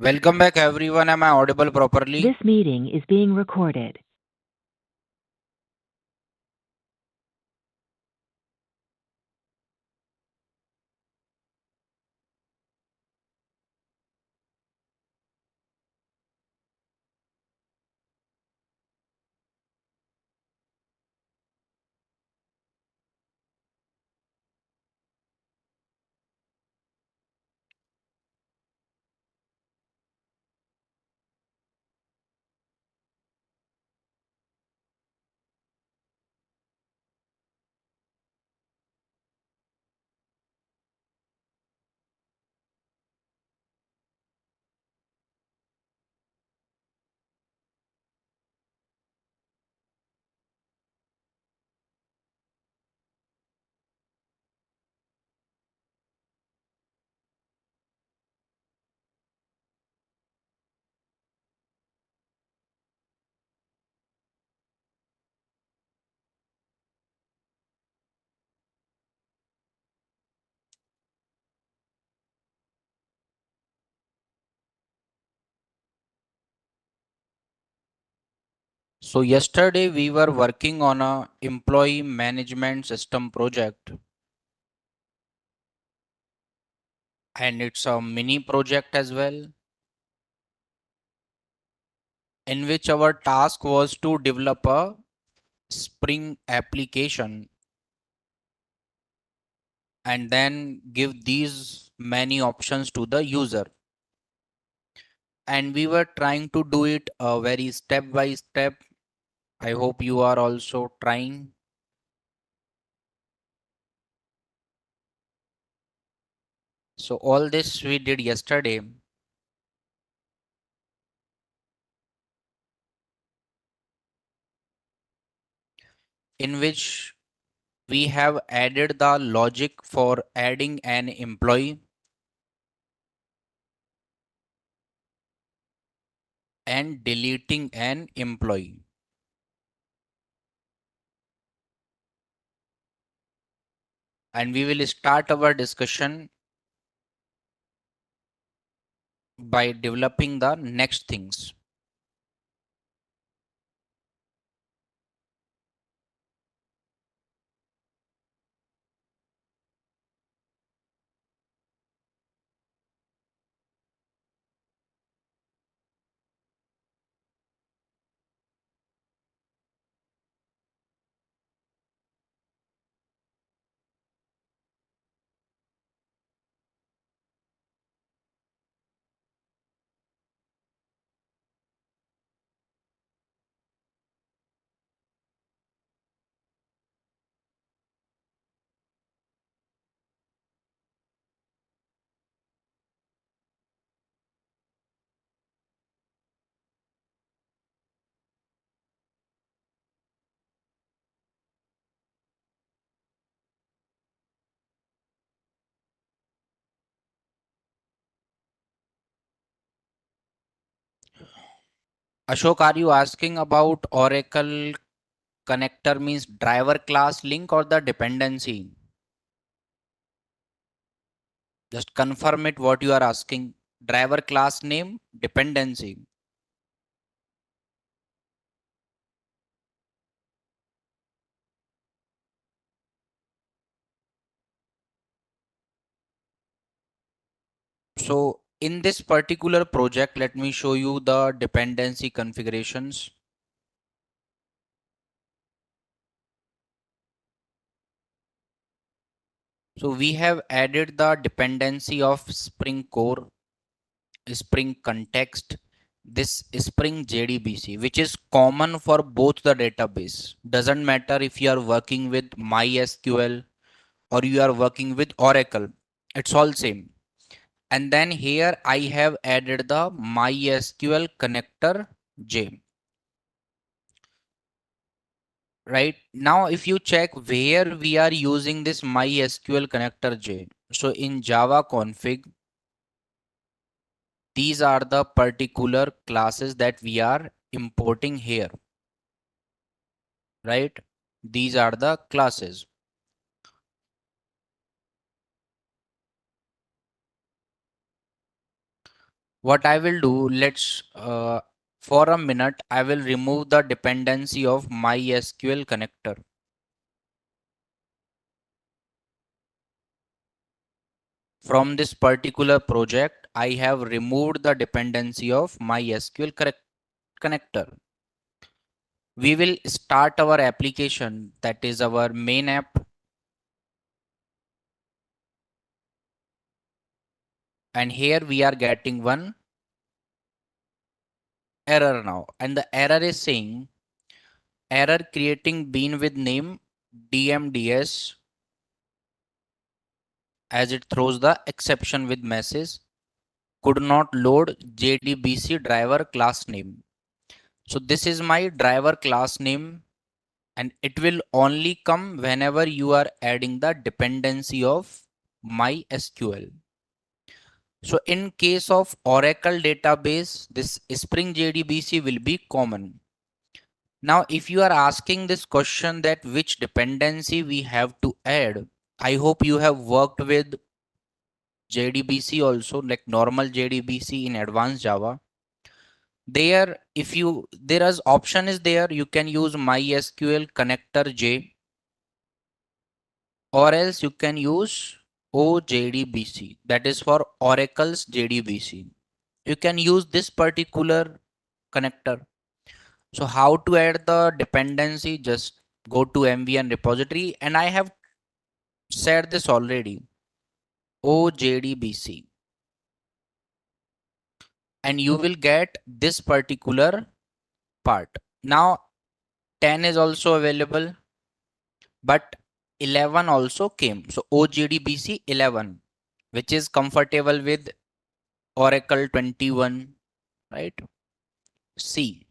Welcome back everyone. Am I audible properly? This meeting is being recorded. So yesterday we were working on a employee management system project, and it's a mini project as well, in which our task was to develop a Spring application and then give these many options to the user. And we were trying to do it very step by step. I hope you are also trying. So all this we did yesterday, in which we have added the logic for adding an employee and deleting an employee. And we will start our discussion by developing the next things. Ashok, are you asking about Oracle connector means driver class link or the dependency? Just confirm it what you are asking. Driver class name, dependency. So in this particular project, let me show you the dependency configurations. So we have added the dependency of Spring Core, Spring Context, this Spring JDBC, which is common for both the database. Doesn't matter if you are working with MySQL or you are working with Oracle, it's all same. And then here I have added the MySQL connector J. Right now, if you check where we are using this MySQL connector J, so in Java config, these are the particular classes that we are importing here, right? These are the classes. what I will do, for a minute, I will remove the dependency of MySQL connector. From this particular project, I have removed the dependency of MySQL connector. We will start our application, that is our main app. And here we are getting one error now. And the error is saying error creating bean with name DMDS, as it throws the exception with message could not load JDBC driver class name. So this is my driver class name, and it will only come whenever you are adding the dependency of MySQL. So in case of Oracle database, this Spring JDBC will be common. Now, if you are asking this question that which dependency we have to add, I hope you have worked with JDBC also, like normal JDBC in advanced Java. There, if you, there is option is there, you can use MySQL connector J, or else you can use OJDBC, that is for Oracle's JDBC. You can use this particular connector. So how to add the dependency? Just go to MVN repository, and I have said this already, OJDBC, and you will get this particular part. Now 10 is also available, but 11 also came. So OJDBC 11, which is comfortable with Oracle 21, right? C,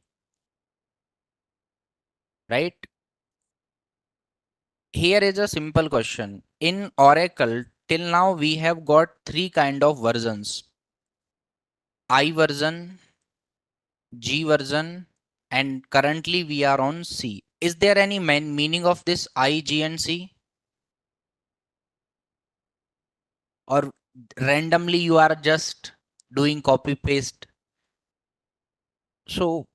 right? Here is a simple question. In Oracle, till now we have got three kind of versions: I version, G version, and currently we are on C. Is there any meaning of this I, G, and C? Or randomly you are just doing copy paste? So,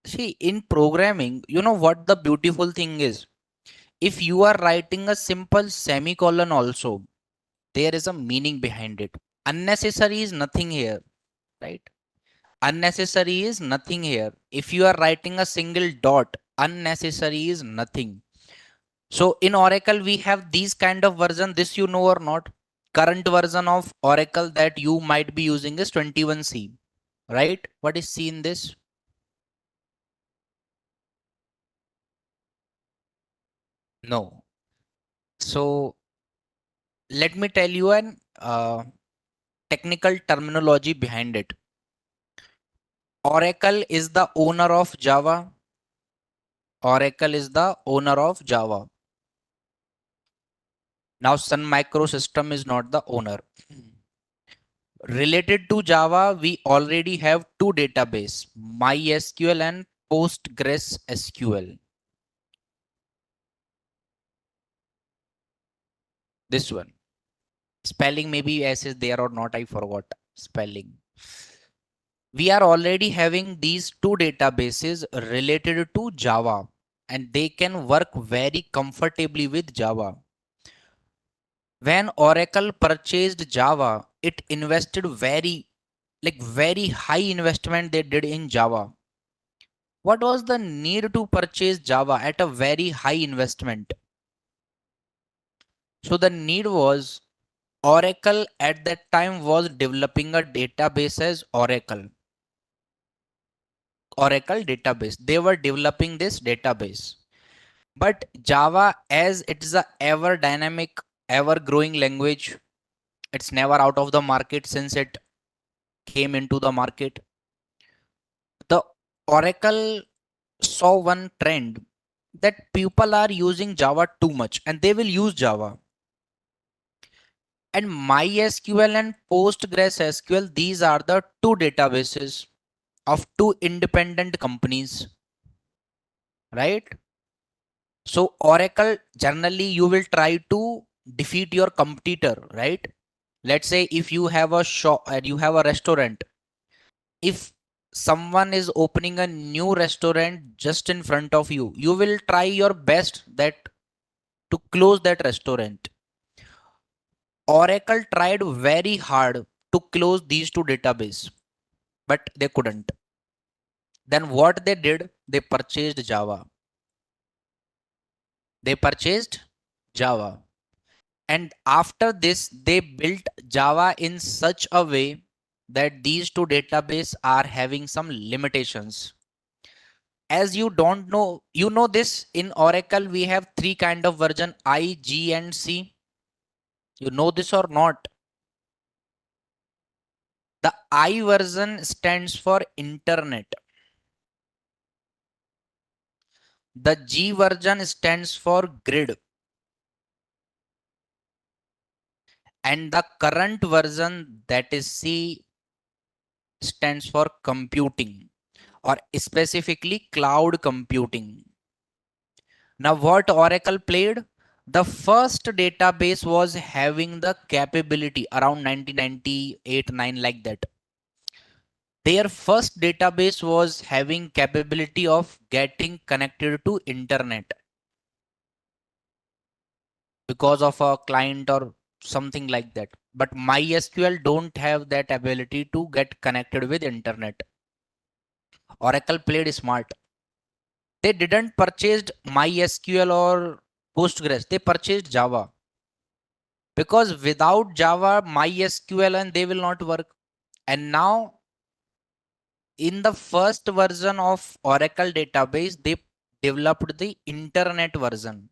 see, in programming, you know what the beautiful thing is? If you are writing a simple semicolon also, there is a meaning behind it. Unnecessary is nothing here, right? Unnecessary is nothing here. If you are writing a single dot, unnecessary is nothing. So in Oracle, we have these kind of version, this you know or not. Current version of Oracle that you might be using is 21C, right? What is C in this? No. So let me tell you an technical terminology behind it. Oracle is the owner of Java. Oracle is the owner of Java. Now Sun Microsystem is not the owner. Related to Java, we already have two database, MySQL and PostgreSQL. This one. Spelling maybe S is there or not, I forgot spelling. We are already having these two databases related to Java, and they can work very comfortably with Java. When Oracle purchased Java, it invested very high investment they did in Java. What was the need to purchase Java at a very high investment? So the need was Oracle at that time was developing a database as Oracle database. They were developing this database. But Java, as it is a ever dynamic, ever growing language, it's never out of the market since it came into the market. The Oracle saw one trend that people are using Java too much and they will use Java. And MySQL and PostgreSQL, these are the two databases of two independent companies, right? So Oracle, generally you will try to defeat your competitor, right? Let's say if you have a shop and you have a restaurant, if someone is opening a new restaurant just in front of you, you will try your best that to close that restaurant. Oracle tried very hard to close these two database, but they couldn't. Then what they did, they purchased Java. They purchased Java. And after this, they built Java in such a way that these two database are having some limitations. As you don't know, you know this in Oracle, we have three kind of version, I, G, and C. You know this or not? The I version stands for internet. The G version stands for grid. And the current version, that is C, stands for computing, or specifically cloud computing. Now what Oracle played? The first database was having the capability around 1998 9 like that. Their first database was having capability of getting connected to internet because of a client or something like that. But MySQL don't have that ability to get connected with internet. Oracle played smart. They didn't purchased MySQL or Postgres. They purchased Java because without Java, MySQL and they will not work. And now in the first version of Oracle database, they developed the internet version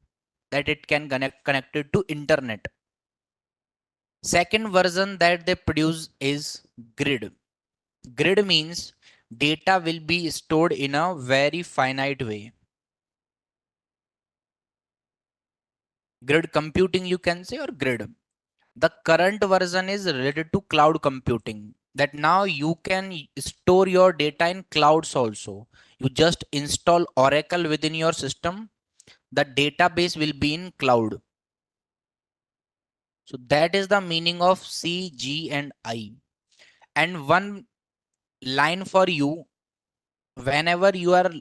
that it can connect connected to internet. Second version that they produce is grid. Grid means data will be stored in a very finite way. Grid computing you can say, or grid. The current version is related to cloud computing, that now you can store your data in clouds also. You just install Oracle within your system. The database will be in cloud. So that is the meaning of C, G, and I. And one line for you, whenever you are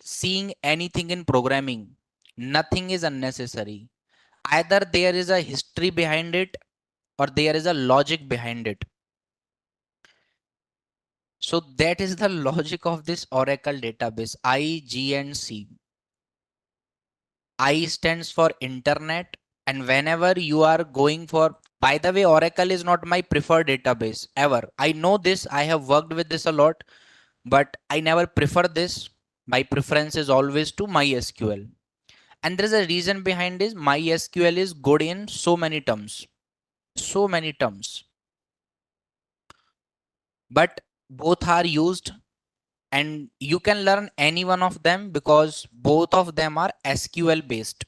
seeing anything in programming, nothing is unnecessary. Either there is a history behind it or there is a logic behind it. So that is the logic of this Oracle database, I, G, and C. I stands for internet. And whenever you are going for, by the way, Oracle is not my preferred database ever. I know this. I have worked with this a lot, but I never prefer this. My preference is always to MySQL. And there is a reason behind this. MySQL is good in so many terms. So many terms. But both are used and you can learn any one of them because both of them are SQL based.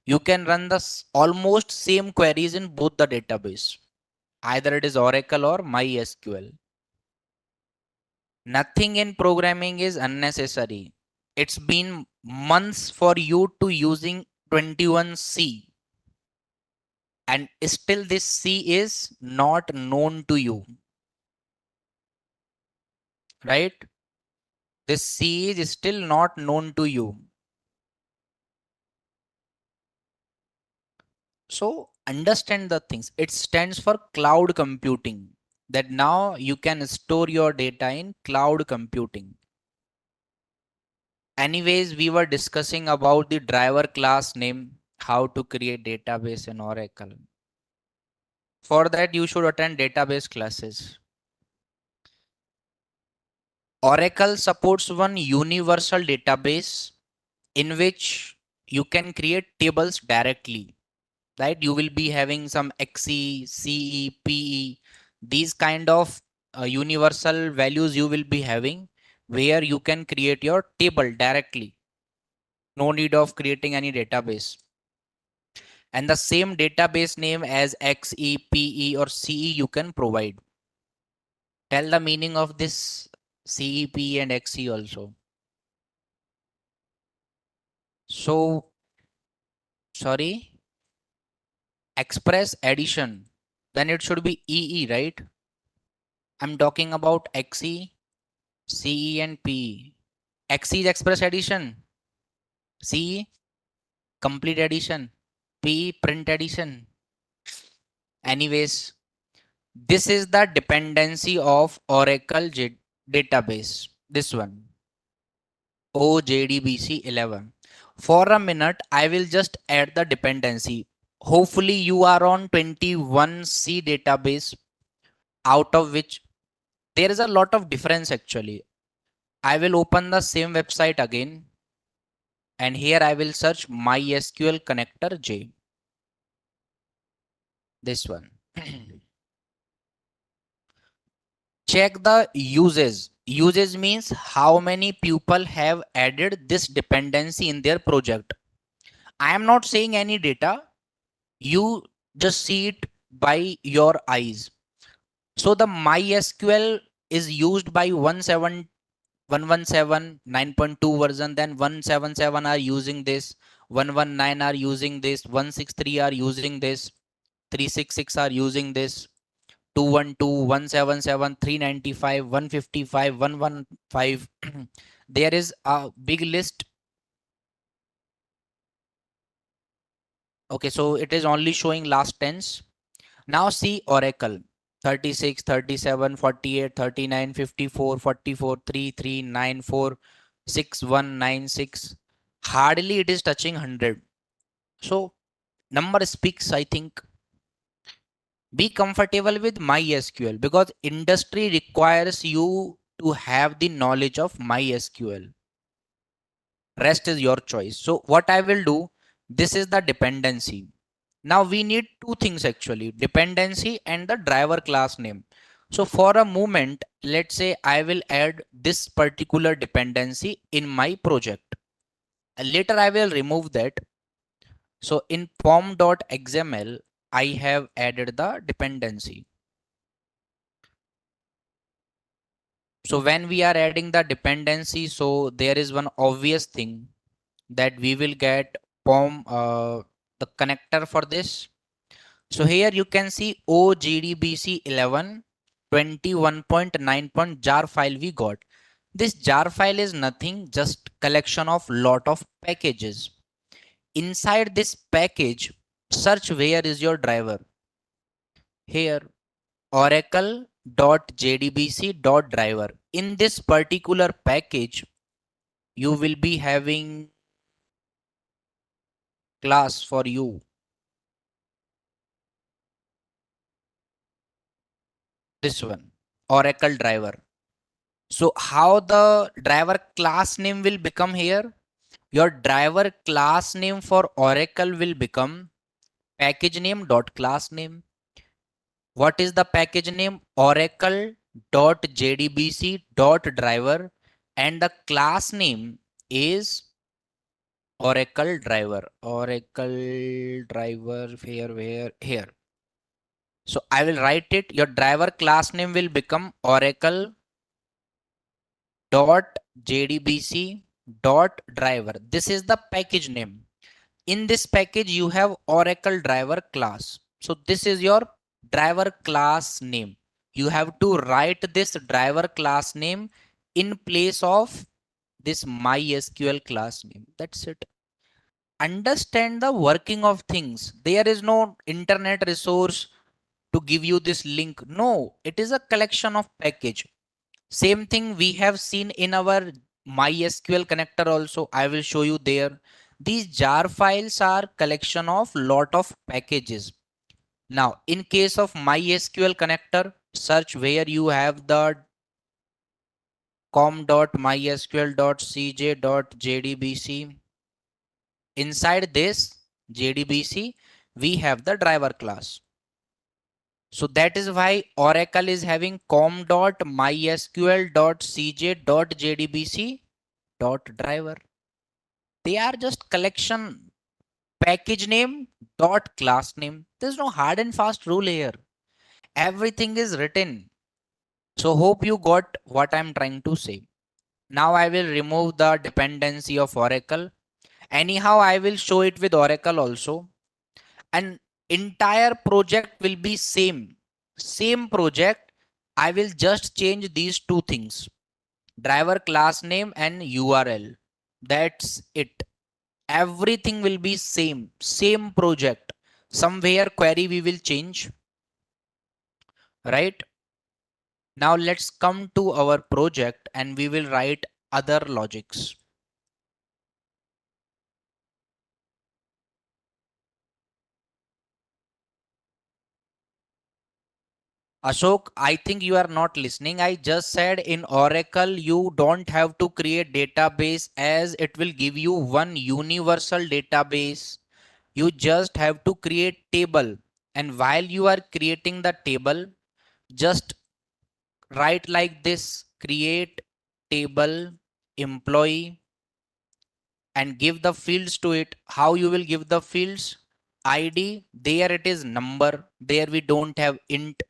You can run the almost same queries in both the database. Either it is Oracle or MySQL. Nothing in programming is unnecessary. It's been months for you to using 21C and still this C is not known to you, right? This C is still not known to you. So understand the things. It stands for cloud computing. That now you can store your data in cloud computing. Anyways, we were discussing about the driver class name, how to create database in Oracle. For that, you should attend database classes. Oracle supports one universal database in which you can create tables directly, right? You will be having some XE, CE, PE, these kind of universal values you will be having where you can create your table directly. No need of creating any database. And the same database name as XE, PE, or CE you can provide. Tell the meaning of this CE, PE, and XE also. So, sorry, express addition. then it should be EE, right? I'm talking about XE, CE and PE. XE is express edition, CE complete edition, PE print edition. Anyways, this is the dependency of Oracle database. This one, OJDBC 11. For a minute, I will just add the dependency. Hopefully, you are on 21C database, out of which there is a lot of difference actually. I will open the same website again, and here I will search MySQL connector J. This one. Check the uses. Uses means how many people have added this dependency in their project. I am not saying any data. You just see it by your eyes. So the MySQL is used by 117 9.2 version, then 177 are using this, 119 are using this, 163 are using this, 366 are using this, 212, 177, 395, 155, 115. There is a big list. Okay, so it is only showing last tense. Now see Oracle 36, 37, 48, 39, 54, 44, 3394, 6196. Hardly it is touching 100. So number speaks, I think. Be comfortable with MySQL because industry requires you to have the knowledge of MySQL. Rest is your choice. So what I will do, this is the dependency. Now we need two things actually, dependency and the driver class name. So for a moment, let's say I will add this particular dependency in my project. Later I will remove that. So in pom.xml, I have added the dependency. So when we are adding the dependency, so there is one obvious thing that we will get pom the connector for this. So here you can see OGDBC 11 21.9 jar file we got. This jar file is nothing, just collection of lot of packages. Inside this package, search where is your driver. Here, oracle.jdbc.driver. In this particular package, you will be having class for you. This one, Oracle driver. So how the driver class name will become here? Your driver class name for Oracle will become package name dot class name. What is the package name? Oracle dot jdbc dot driver, and the class name is Oracle driver. Oracle driver here, where here. So I will write it. Your driver class name will become Oracle dot jdbc dot driver. This is the package name. In this package you have Oracle driver class. So this is your driver class name. You have to write this driver class name in place of this MySQL class name. That's it. Understand the working of things. There is no internet resource to give you this link. No, it is a collection of package. Same thing we have seen in our MySQL connector also. I will show you there. These jar files are collection of lot of packages. Now, in case of MySQL connector, search where you have the com.mysql.cj.jdbc. Inside this JDBC, we have the driver class. So that is why Oracle is having com.mysql.cj.jdbc.driver. They are just collection package name dot class name. There's no hard and fast rule here. Everything is written. So hope you got what I'm trying to say. Now I will remove the dependency of Oracle. Anyhow, I will show it with Oracle also. And Entire project will be same project. I will just change these two things, driver class name and URL. That's it. Everything will be same project. Somewhere query we will change, right? Now let's come to our project and we will write other logics. Ashok, I think you are not listening. I just said in Oracle, you don't have to create database as it will give you one universal database. You just have to create table. And while you are creating the table, just write like this, create table employee and give the fields to it. How you will give the fields? ID, there it is number, there we don't have int.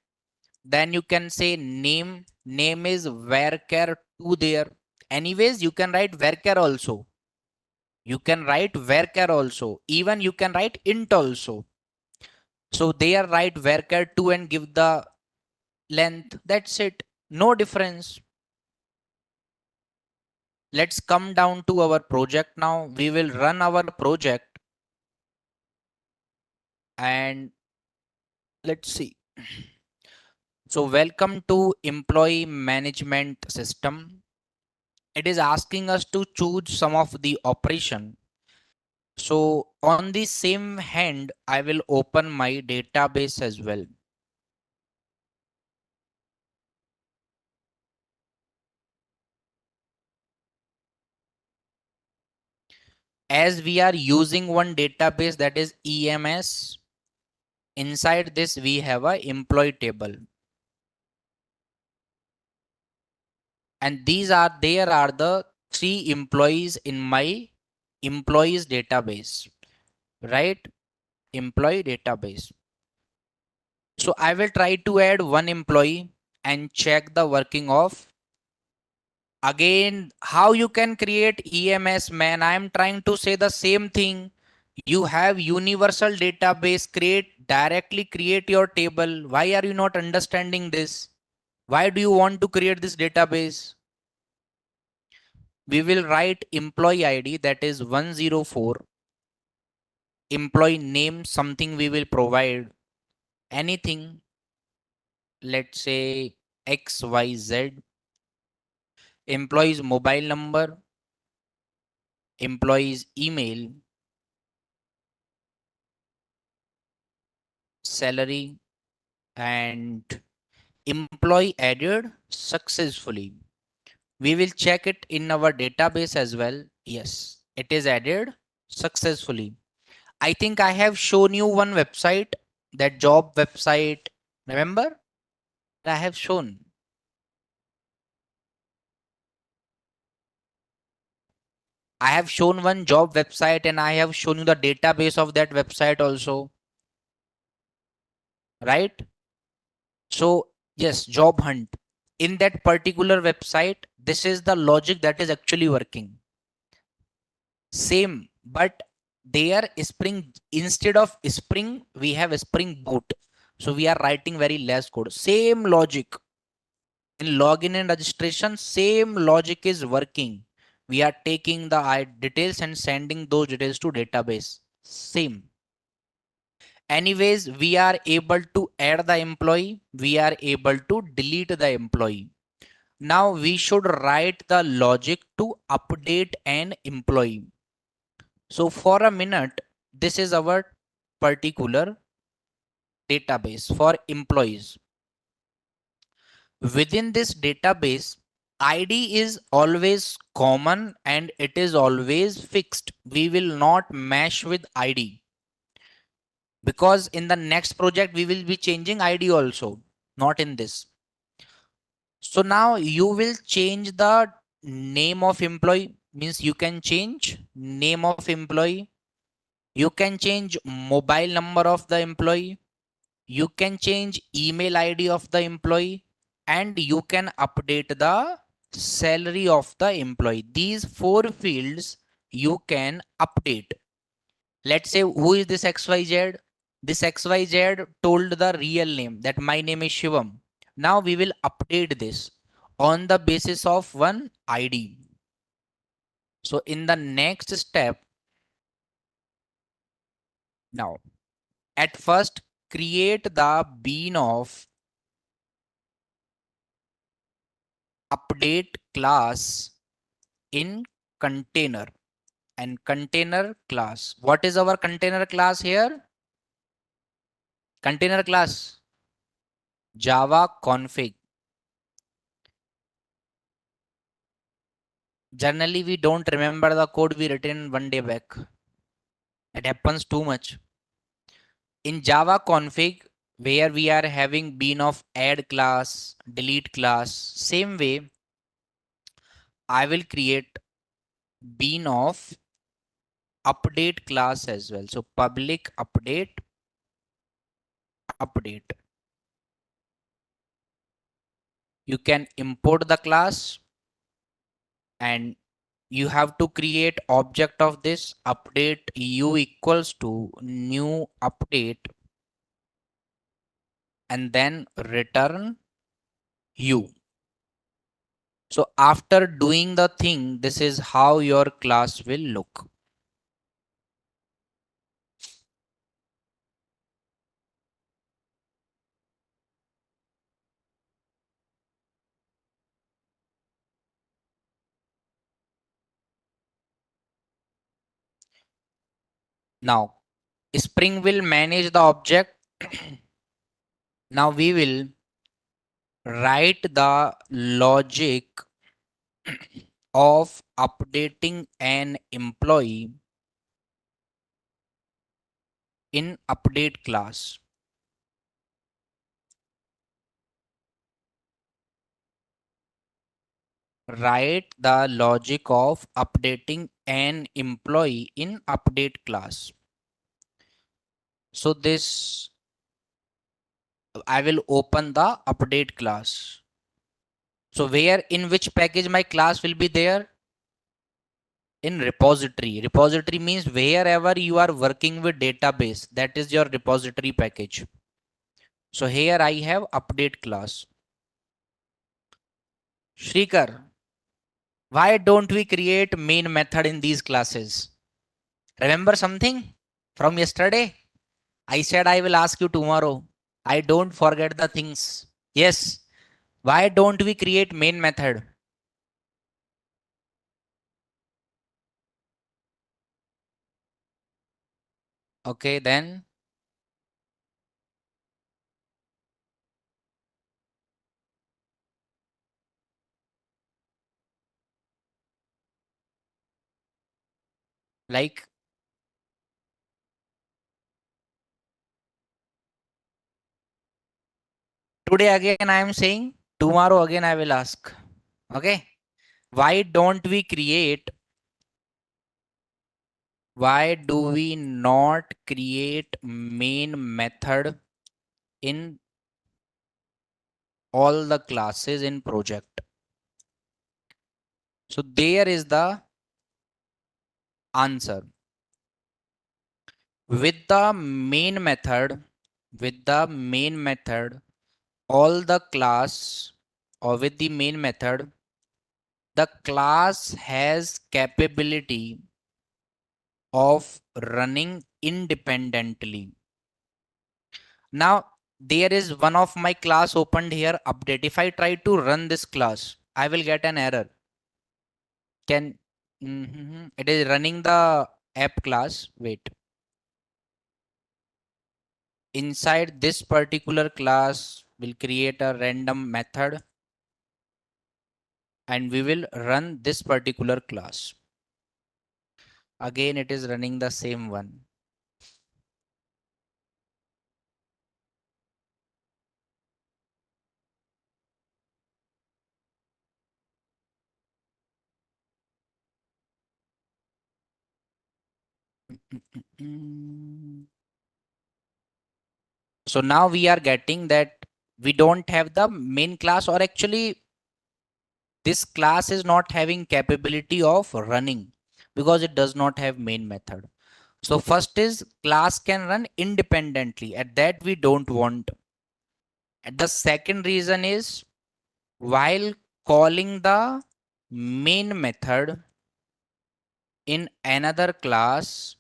Then you can say name is varchar2 there. Anyways, you can write varchar also. You can write varchar also. Even you can write int also. So there write varchar2 and give the length. That's it. No difference. Let's come down to our project now. We will run our project and let's see. So welcome to employee management system. It is asking us to choose some of the operation. So on the same hand, I will open my database as well. As we are using one database, that is EMS, inside this we have a employee table. And there are the 3 employees in my employees database, right? Employee database. So I will try to add one employee and check the working of. Again, how you can create EMS, man? I am trying to say the same thing. You have universal database, directly create your table. Why are you not understanding this? Why do you want to create this database? We will write employee ID, that is 104. Employee name, something we will provide. Anything, let's say XYZ. Employee's mobile number, employee's email, salary, and employee added successfully. We will check it in our database as well. Yes, it is added successfully. I think I have shown you one website, that job website. Remember? I have shown. I have shown one job website and I have shown you the database of that website also. Right? So, yes, job hunt. In that particular website, this is the logic that is actually working. Same, but there Spring, instead of Spring, we have Spring Boot. So we are writing very less code. Same logic. In login and registration, same logic is working. We are taking the details and sending those details to database. Same. Anyways, we are able to add the employee. We are able to delete the employee. Now we should write the logic to update an employee. So for a minute, this is our particular database for employees. Within this database, ID is always common and it is always fixed. We will not mesh with ID because in the next project we will be changing ID also, not in this. So now you will change the name of employee, means you can change name of employee. You can change mobile number of the employee. You can change email ID of the employee and you can update the salary of the employee. These 4 fields you can update. Let's say who is this XYZ? This XYZ told the real name that my name is Shivam. Now we will update this on the basis of one ID. So in the next step, now at first create the bean of update class in container and container class. What is our container class here? Container class Java config. Generally, we don't remember the code we written one day back. It happens too much. In Java config, where we are having bean of add class, delete class, same way, I will create bean of update class as well. So public update, update. You can import the class and you have to create object of this update u equals to new update and then return u. So after doing the thing, this is how your class will look. Now Spring will manage the object. Now we will write the logic of updating an employee in update class. Write the logic of updating an employee in update class. So this, I will open the update class. So where, in which package my class will be there? In repository. Repository means wherever you are working with database, that is your repository package. So here I have update class. Shrikar, why don't we create main method in these classes? Remember something from yesterday? I said I will ask you tomorrow. I don't forget the things. Yes. Why don't we create main method? Okay, then like today again I am saying, tomorrow again I will ask. Okay. Why don't we create, why do we not create main method in all the classes in project? So there is the answer. With the main method, with the main method, all the class, or with the main method, the class has capability of running independently. Now there is one of my class opened here, update. If I try to run this class, I will get an error. Can it is running the app class. Wait. Inside this particular class, we'll create a random method and we will run this particular class. Again, it is running the same one. So now we are getting that we don't have the main class, or actually this class is not having capability of running because it does not have main method. So first is class can run independently, and that we don't want. And the second reason is while calling the main method in another class,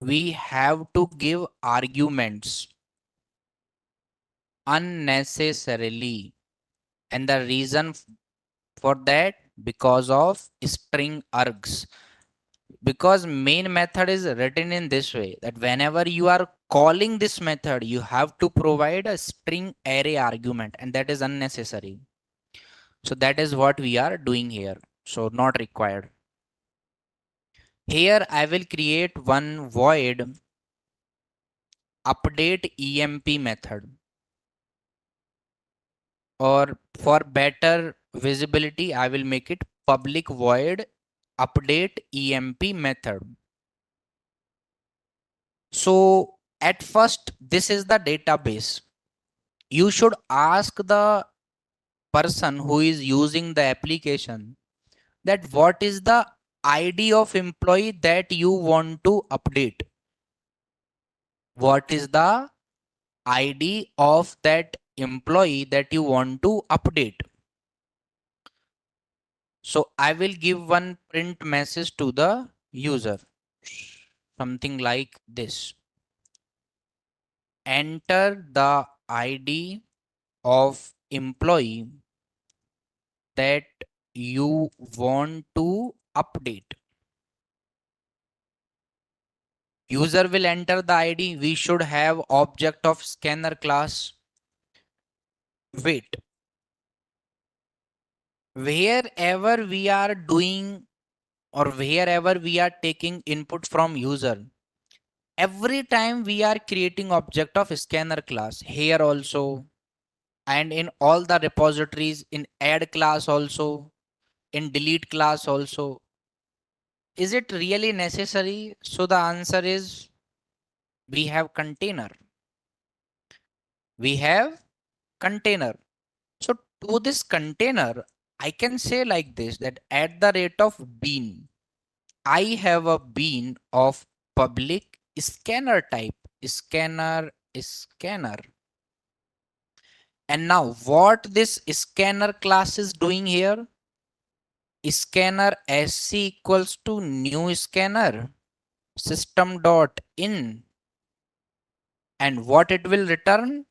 we have to give arguments unnecessarily. And the reason for that, because of string args. Because main method is written in this way that whenever you are calling this method, you have to provide a string array argument, and that is unnecessary. So that is what we are doing here. So not required. Here I will create one void update emp method, or for better visibility, I will make it public void update emp method. So at first, this is the database. You should ask the person who is using the application that what is the ID of employee that you want to update. What is the ID of that employee that you want to update? So I will give one print message to the user, something like this. Enter the ID of employee that you want to update. User will enter the ID. We should have object of scanner class. Wait, wherever we are doing or wherever we are taking input from user, every time we are creating object of scanner class here also, and in all the repositories, in add class also, in delete class also. Is it really necessary? So the answer is we have container. We have container. So to this container, I can say like this that at the rate of bean, I have a bean of public scanner type, scanner. And now what this scanner class is doing here, scanner sc equals to new scanner system dot in, and what it will return?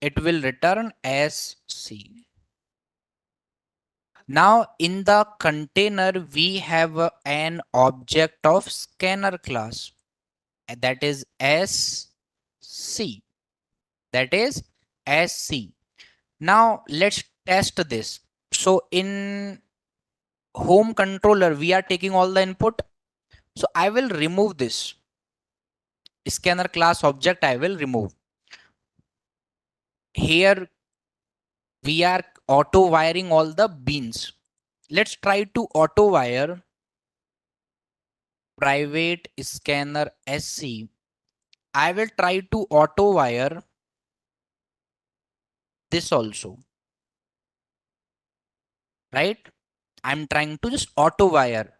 It will return sc. Now in the container, we have an object of scanner class, that is sc. That is sc. Now let's test this. So in home controller, we are taking all the input. So I will remove this scanner class object. I will remove. Here we are auto wiring all the beans. Let's try to auto wire private scanner sc. I will try to auto wire this also, right? I'm trying to just auto wire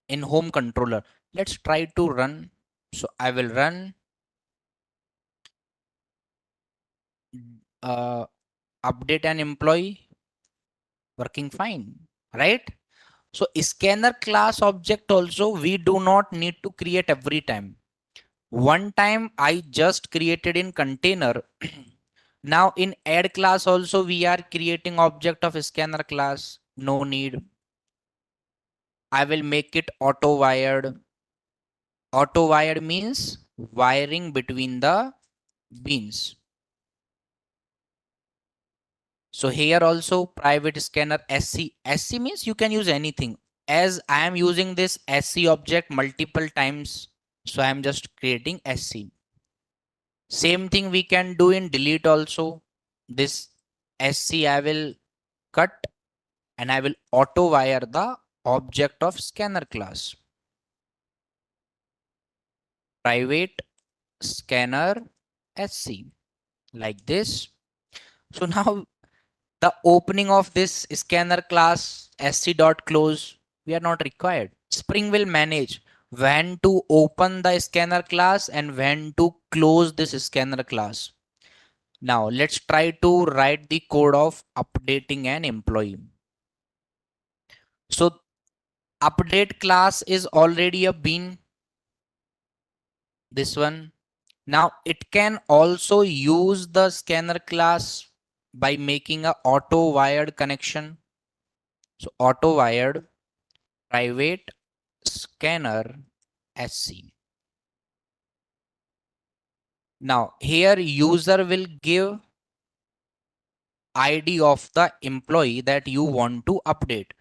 in home controller. Let's try to run. So I will run uh, update an employee, working fine, right? So scanner class object also we do not need to create every time. One time I just created in container. Now in add class also we are creating object of scanner class. No need. I will make it auto wired. Auto wired means wiring between the beans. So here also private scanner sc. Sc means you can use anything. As I am using this sc object multiple times, so I am just creating sc. Same thing we can do in delete also. This sc I will cut and I will auto wire the object of scanner class. Private scanner sc, like this. So now the opening of this scanner class sc dot close, we are not required. Spring will manage. when to open the scanner class and when to close this scanner class. Now let's try to write the code of updating an employee. So update class is already a bean, this one. Now it can also use the scanner class by making a auto wired connection. So auto wired private scanner SC. Now here user will give ID of the employee that you want to update.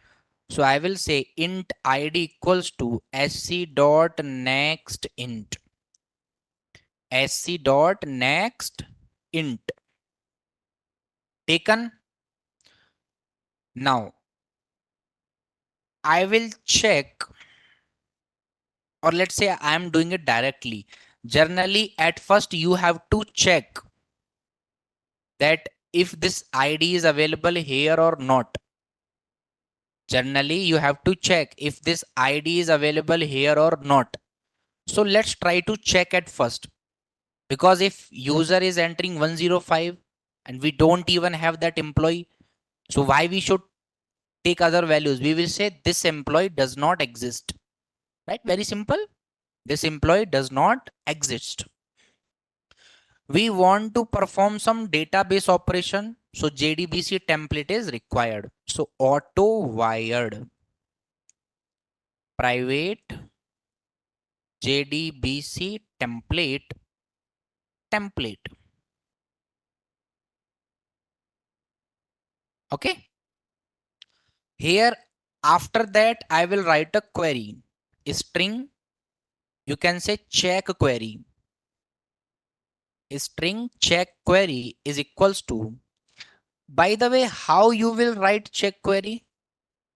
So I will say int ID equals to sc dot next int. Sc dot next int. Taken. Now I will check, or let's say I am doing it directly. Generally, at first you have to check that if this ID is available here or not. Generally, you have to check if this ID is available here or not. So let's try to check at first. Because if user is entering 105 and we don't even have that employee, so why we should take other values? We will say this employee does not exist, right? Very simple. This employee does not exist. We want to perform some database operation. So JDBC template is required. So auto wired private JDBC template. Okay. Here, after that, I will write a query. String, you can say check query. String check query is equals to. By the way, how you will write check query?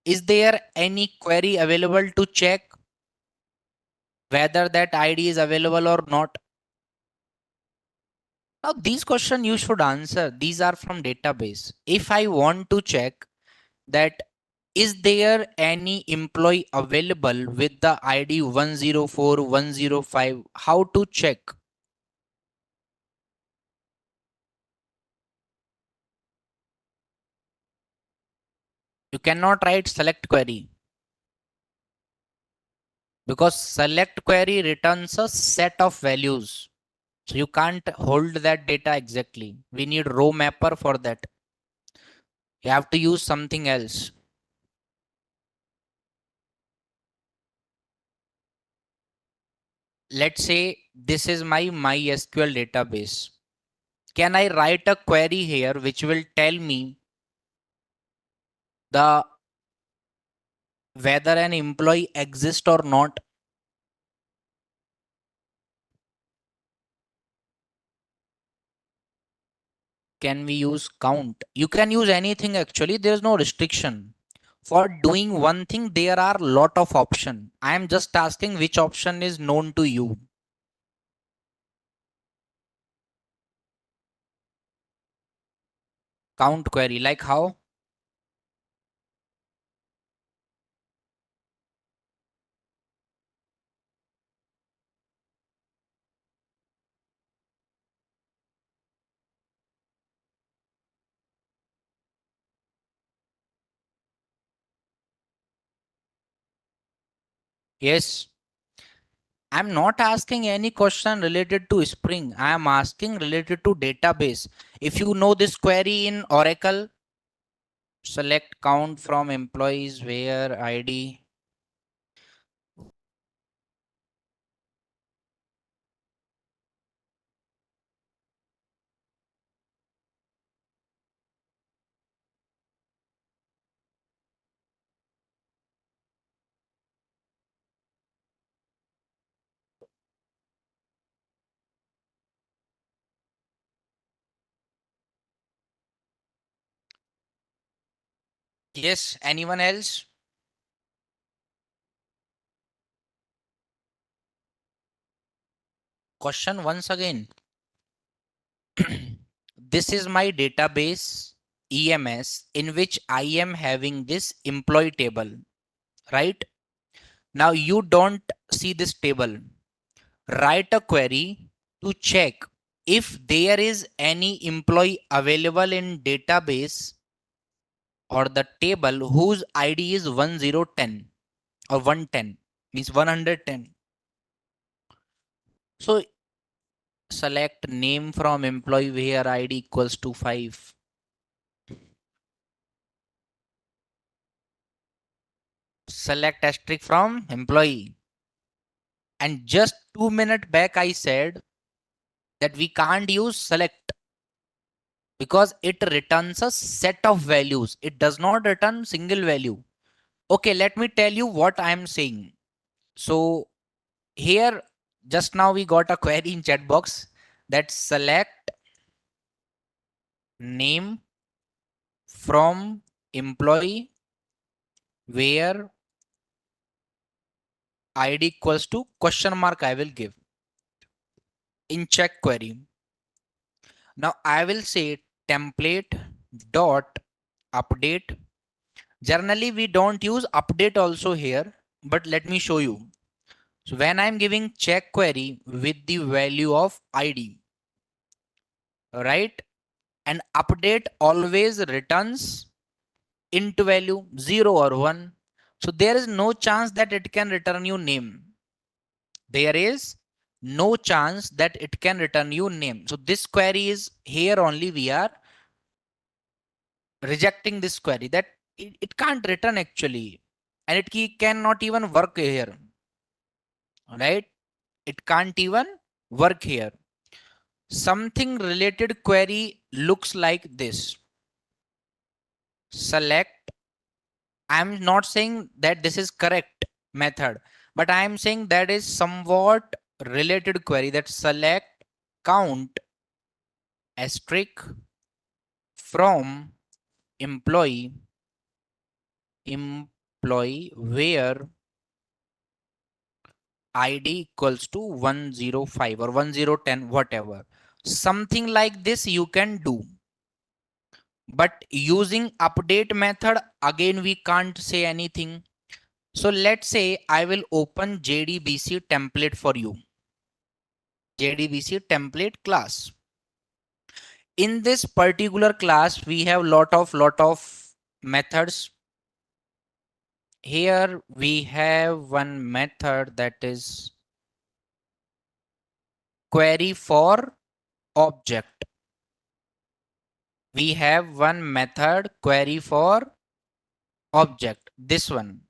Is there any query available to check whether that ID is available or not? Now, these questions you should answer. These are from database. If I want to check that is there any employee available with the ID 104, 105, how to check? You cannot write select query because select query returns a set of values. So you can't hold that data exactly. We need row mapper for that. You have to use something else. Let's say this is my MySQL database. Can I write a query here which will tell me the whether an employee exists or not? Can we use count? You can use anything actually. There is no restriction. For doing one thing, there are lot of option. I am just asking which option is known to you. Count query, like how? Yes. I'm not asking any question related to Spring. I am asking related to database. If you know this query in Oracle, select count from employees where ID. Yes, anyone else? Question once again. This is my database EMS in which I am having this employee table, right? Now you don't see this table. Write a query to check if there is any employee available in database or the table whose ID is 1010 or 110 means 110. So select name from employee where ID equals to 5. Select asterisk from employee. And just 2 minutes back, I said that we can't use select because it returns a set of values. It does not return single value. Okay, let me tell you what I am saying. So here, just now we got a query in chat box that select name from employee where ID equals to question mark I will give in check query. Now I will say template dot update. Generally we don't use update also here, but let me show you. So when I'm giving check query with the value of ID, right? And update always returns into value 0 or 1. So there is no chance that it can return you name. There is no chance that it can return you name. So this query is here only we are rejecting this query that it can't return actually. And it cannot even work here, right? It can't even work here. Something related query looks like this. Select. I'm not saying that this is correct method, but I am saying that is somewhat related query that select count asterisk from employee where ID equals to 105 or 1010 whatever. Something like this you can do. But using update method, again, we can't say anything. So let's say I will open JDBC template for you. JDBC template class. In this particular class, we have lot of methods. Here we have one method that is query for object. We have one method query for object. This one.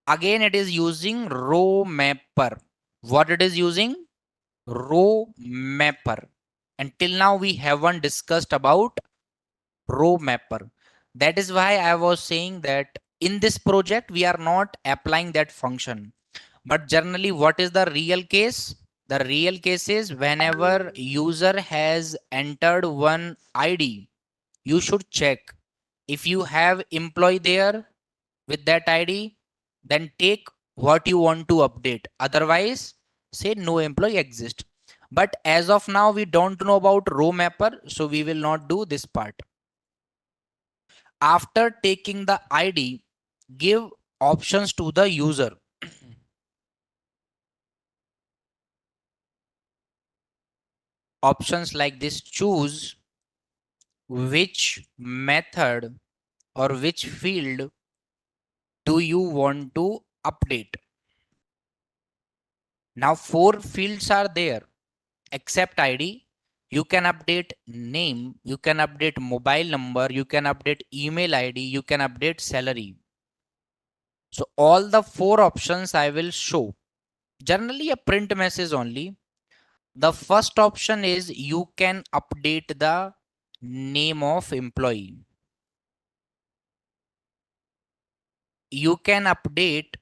Again, it is using row mapper. What it is using? Row mapper. Until now, we haven't discussed about row mapper. That is why I was saying that in this project, we are not applying that function. But generally, what is the real case? The real case is whenever user has entered one ID, you should check if you have employee there with that ID, then take what you want to update. Otherwise, say no employee exists. But as of now, we don't know about row mapper, so we will not do this part. After taking the ID, give options to the user. Options like this: choose which method or which field do you want to update. Now 4 fields are there except ID. You can update name, you can update mobile number, you can update email ID, you can update salary. So all the 4 options I will show. Generally a print message only. The first option is you can update the name of employee. You can update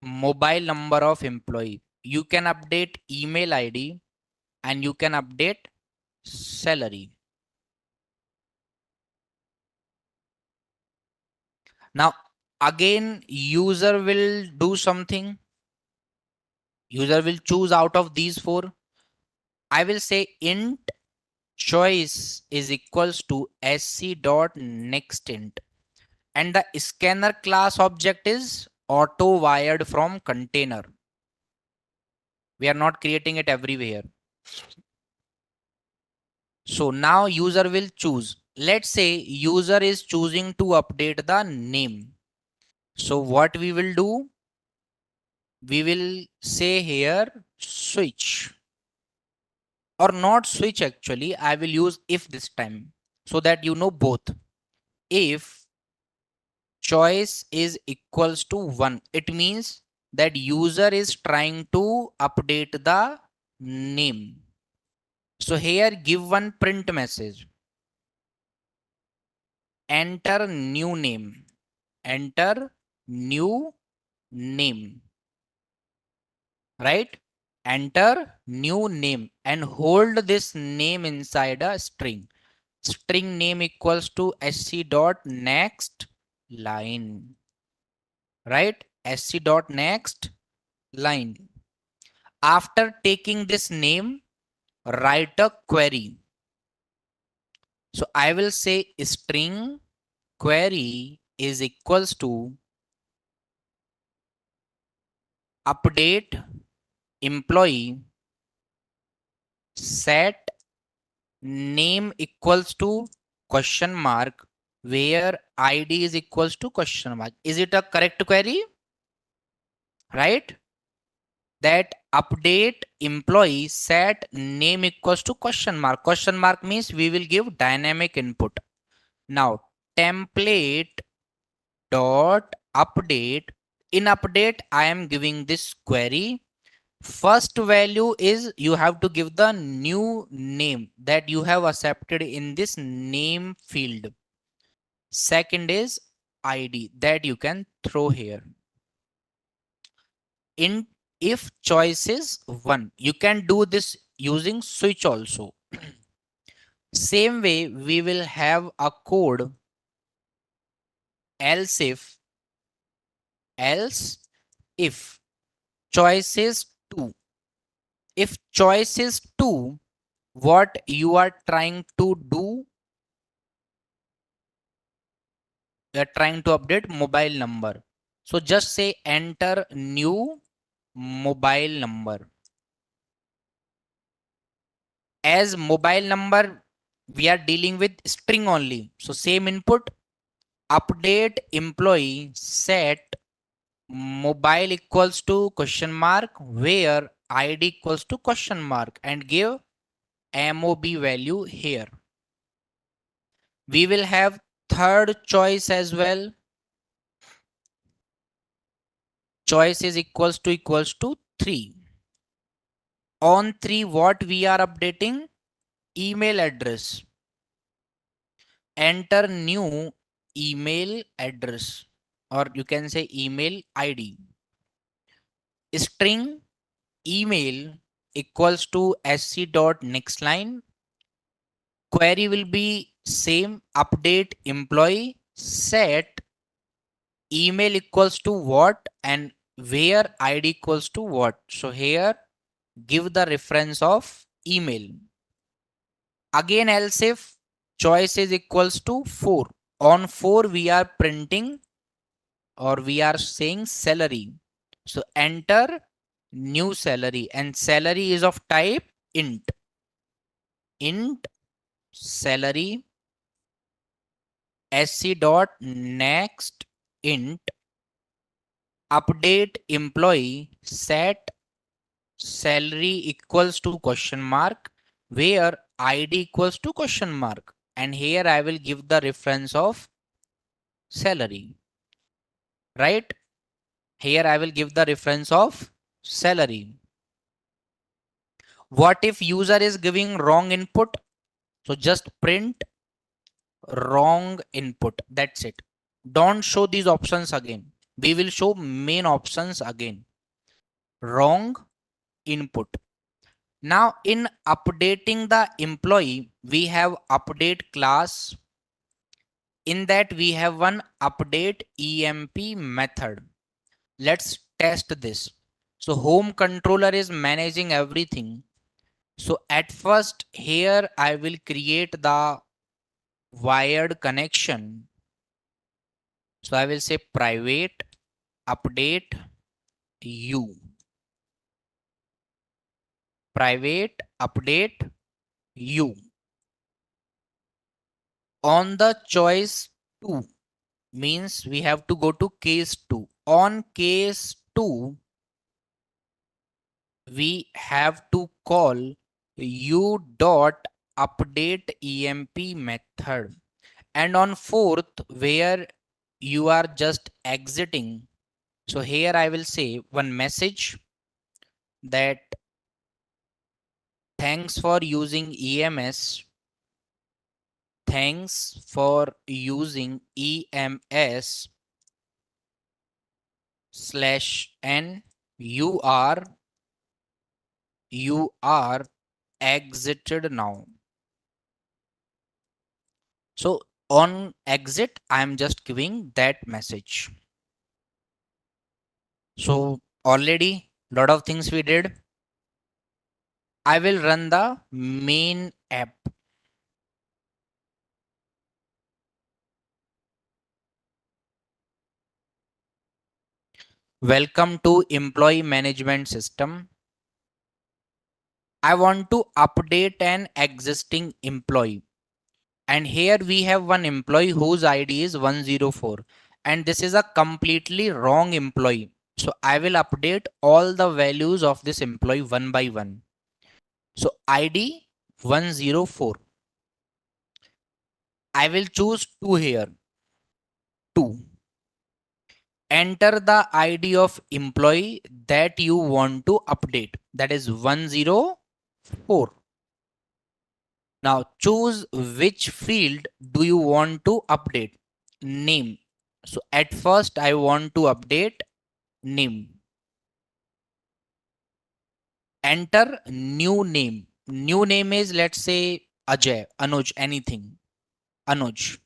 mobile number of employee. You can update email ID and you can update salary. Now again user will do something. User will choose out of these 4. I will say int choice is equals to sc dot next int, and the scanner class object is auto wired from container. We are not creating it everywhere. So now user will choose. Let's say user is choosing to update the name. So what we will do? We will say here switch, or not switch actually. I will use if this time so that you know both. If choice is equals to 1, it means that user is trying to update the name. So here give one print message. Enter new name. Enter new name. Right? Enter new name and hold this name inside a string. String name equals to sc dot next line. Right? Sc dot next line. After taking this name, write a query. So I will say string query is equals to update employee set name equals to question mark where id is equals to question mark. Is it a correct query? Right? That update employee set name equals to question mark. Question mark means we will give dynamic input. Now template dot update. In update I am giving this query. First value is you have to give the new name that you have accepted in this name field. Second is id that you can throw here. In if choice is 1, you can do this using switch also. Same way we will have a code else if choice is 2. If choice is 2, what you are trying to do? You are trying to update mobile number. So just say enter new mobile number. As mobile number, we are dealing with string only. So same input, update employee set mobile equals to question mark where id equals to question mark and give mob value here. We will have third choice as well. Choice is equals to 3. On 3 what we are updating? Email address. Enter new email address, or you can say email id. String email equals to sc dot next line. Query will be same, update employee set email equals to what and where id equals to what. So here give the reference of email. Again else if choice is equals to 4. On 4 we are printing or we are saying salary. So enter new salary and salary is of type int. Int salary sc dot next int update employee set salary equals to question mark where id equals to question mark, and here I will give the reference of salary. Right? Here I will give the reference of salary. What if user is giving wrong input? So just print wrong input. That's it. Don't show these options again. We will show main options again. Wrong input. Now in updating the employee, we have update class. In that we have one update emp method. Let's test this. So home controller is managing everything. So at first here I will create the wired connection. So I will say private update you. Private update you. On the choice 2 means we have to go to case 2. On case 2, we have to call u dot update emp method. And on fourth, where you are just exiting, so here I will say one message that thanks for using EMS. Thanks for using EMS slash n. You are you are exited now. So on exit, I'm just giving that message. So already lot of things we did. I will run the main app. Welcome to employee management system. I want to update an existing employee. And here we have one employee whose ID is 104. And this is a completely wrong employee. So I will update all the values of this employee one by one. So ID 104. I will choose 2 here. 2. Enter the ID of employee that you want to update. That is 104. Now choose which field do you want to update. Name. So at first I want to update name. Enter new name. New name is, let's say, Ajay, Anuj, anything. Anuj.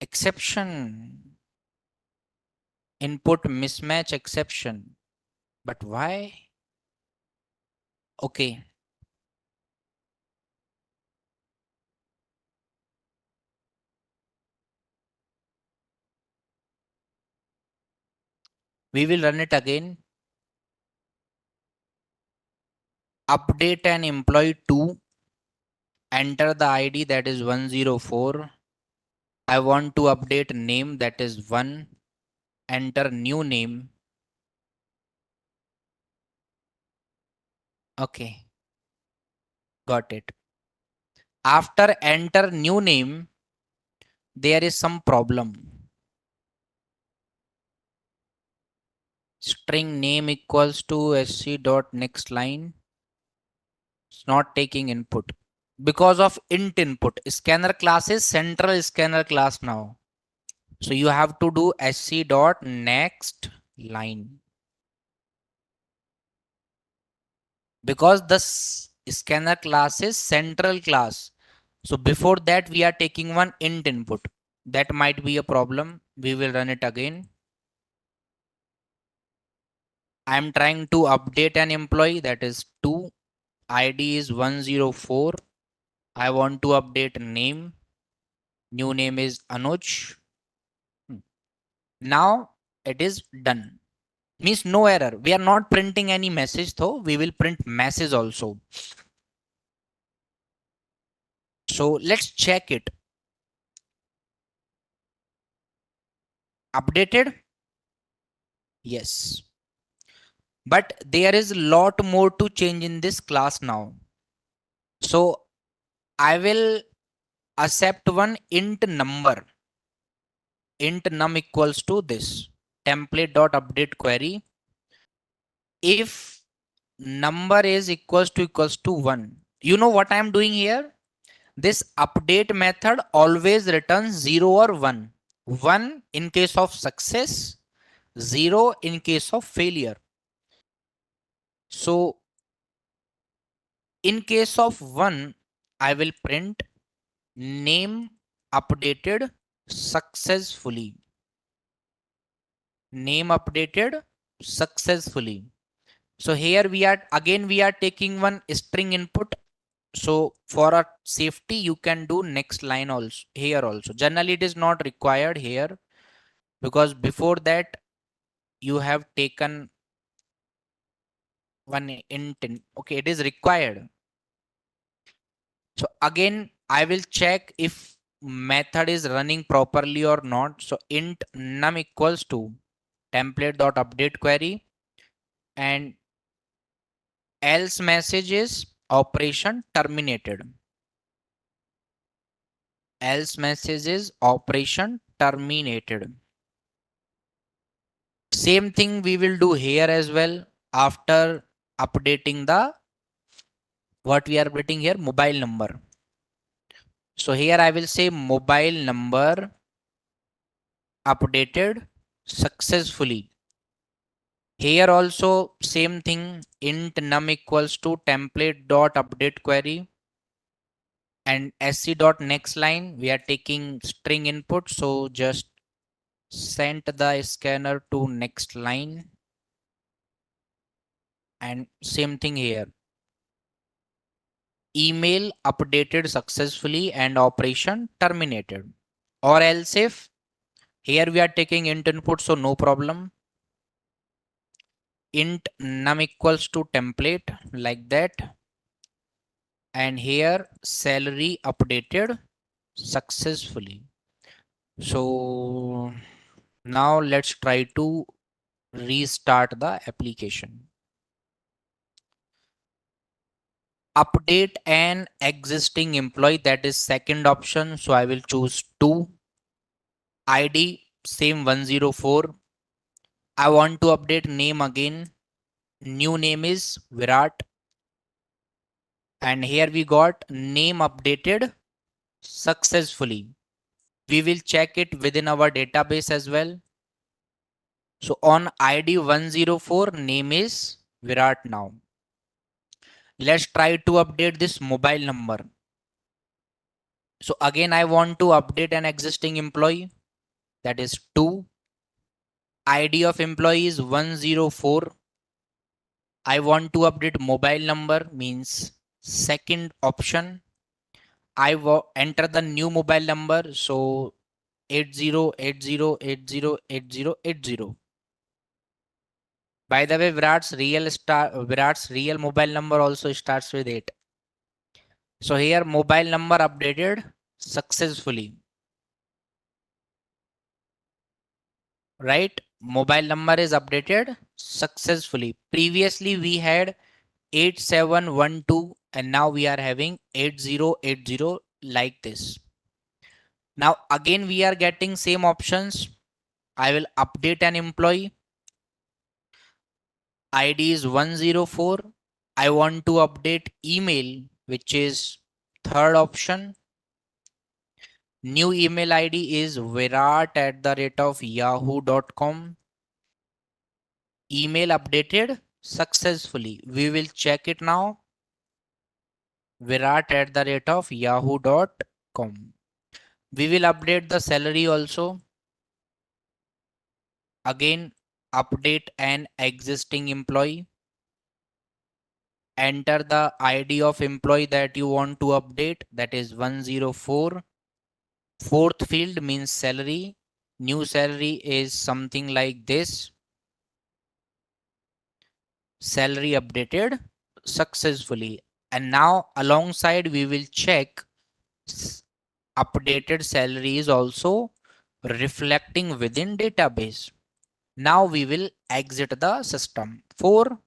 Exception. Input mismatch exception. But why? Okay. We will run it again. Update an employee to. Enter the ID that is 104. I want to update name that is 1. Enter new name. Okay. Got it. After enter new name, there is some problem. String name equals to sc dot next line. It's not taking input because of int input. Scanner class is central scanner class now. So you have to do sc dot next line because the scanner class is central class. So before that we are taking one int input. That might be a problem. We will run it again. I am trying to update an employee that is 2. ID is 104. I want to update name. New name is Anuj. Now it is done. Means no error. We are not printing any message though. We will print message also. So let's check it. Updated? Yes. But there is a lot more to change in this class now. So I will accept one int number. Int num equals to this template dot update query. If number is equals to 1, you know what I am doing here? This update method always returns 0 or 1. 1 in case of success, 0 in case of failure. So in case of 1, I will print name updated successfully. Name updated successfully. So here we are taking one string input. So for a safety, you can do next line also here also. Generally, it is not required here because before that you have taken one int. Okay, it is required. So again, I will check if method is running properly or not. So int num equals to template dot update query, and else message is operation terminated. Else message is operation terminated. Same thing we will do here as well after updating the what we are updating here mobile number. So here I will say mobile number updated successfully. Here also same thing, int num equals to template dot update query, and sc dot next line we are taking string input, so just send the scanner to next line, and same thing here, email updated successfully and operation terminated. Or else if here we are taking int input, so no problem, int num equals to template like that, and here salary updated successfully. So now let's try to restart the application. Update an existing employee, that is second option. So I will choose 2. ID same 104. I want to update name again. New name is Virat. And here we got name updated successfully. We will check it within our database as well. So on ID 104, name is Virat now. Let's try to update this mobile number. So again, I want to update an existing employee, that is 2. ID of employee is 104. I want to update mobile number, means second option. I enter the new mobile number, so 8080808080. By the way, Virat's real mobile number also starts with 8. So here mobile number updated successfully. Right? Mobile number is updated successfully. Previously we had 8712 and now we are having 8080 like this. Now again we are getting same options. I will update an employee. ID is 104. I want to update email, which is third option. New email ID is virat at the rate of yahoo.com. Email updated successfully. We will check it now. Virat at the rate of yahoo.com. We will update the salary also. Again, update an existing employee. Enter the ID of employee that you want to update, that is 104. Fourth field means salary. New salary is something like this. Salary updated successfully. And now alongside we will check updated salary is also reflecting within database. Now we will exit the system. 4.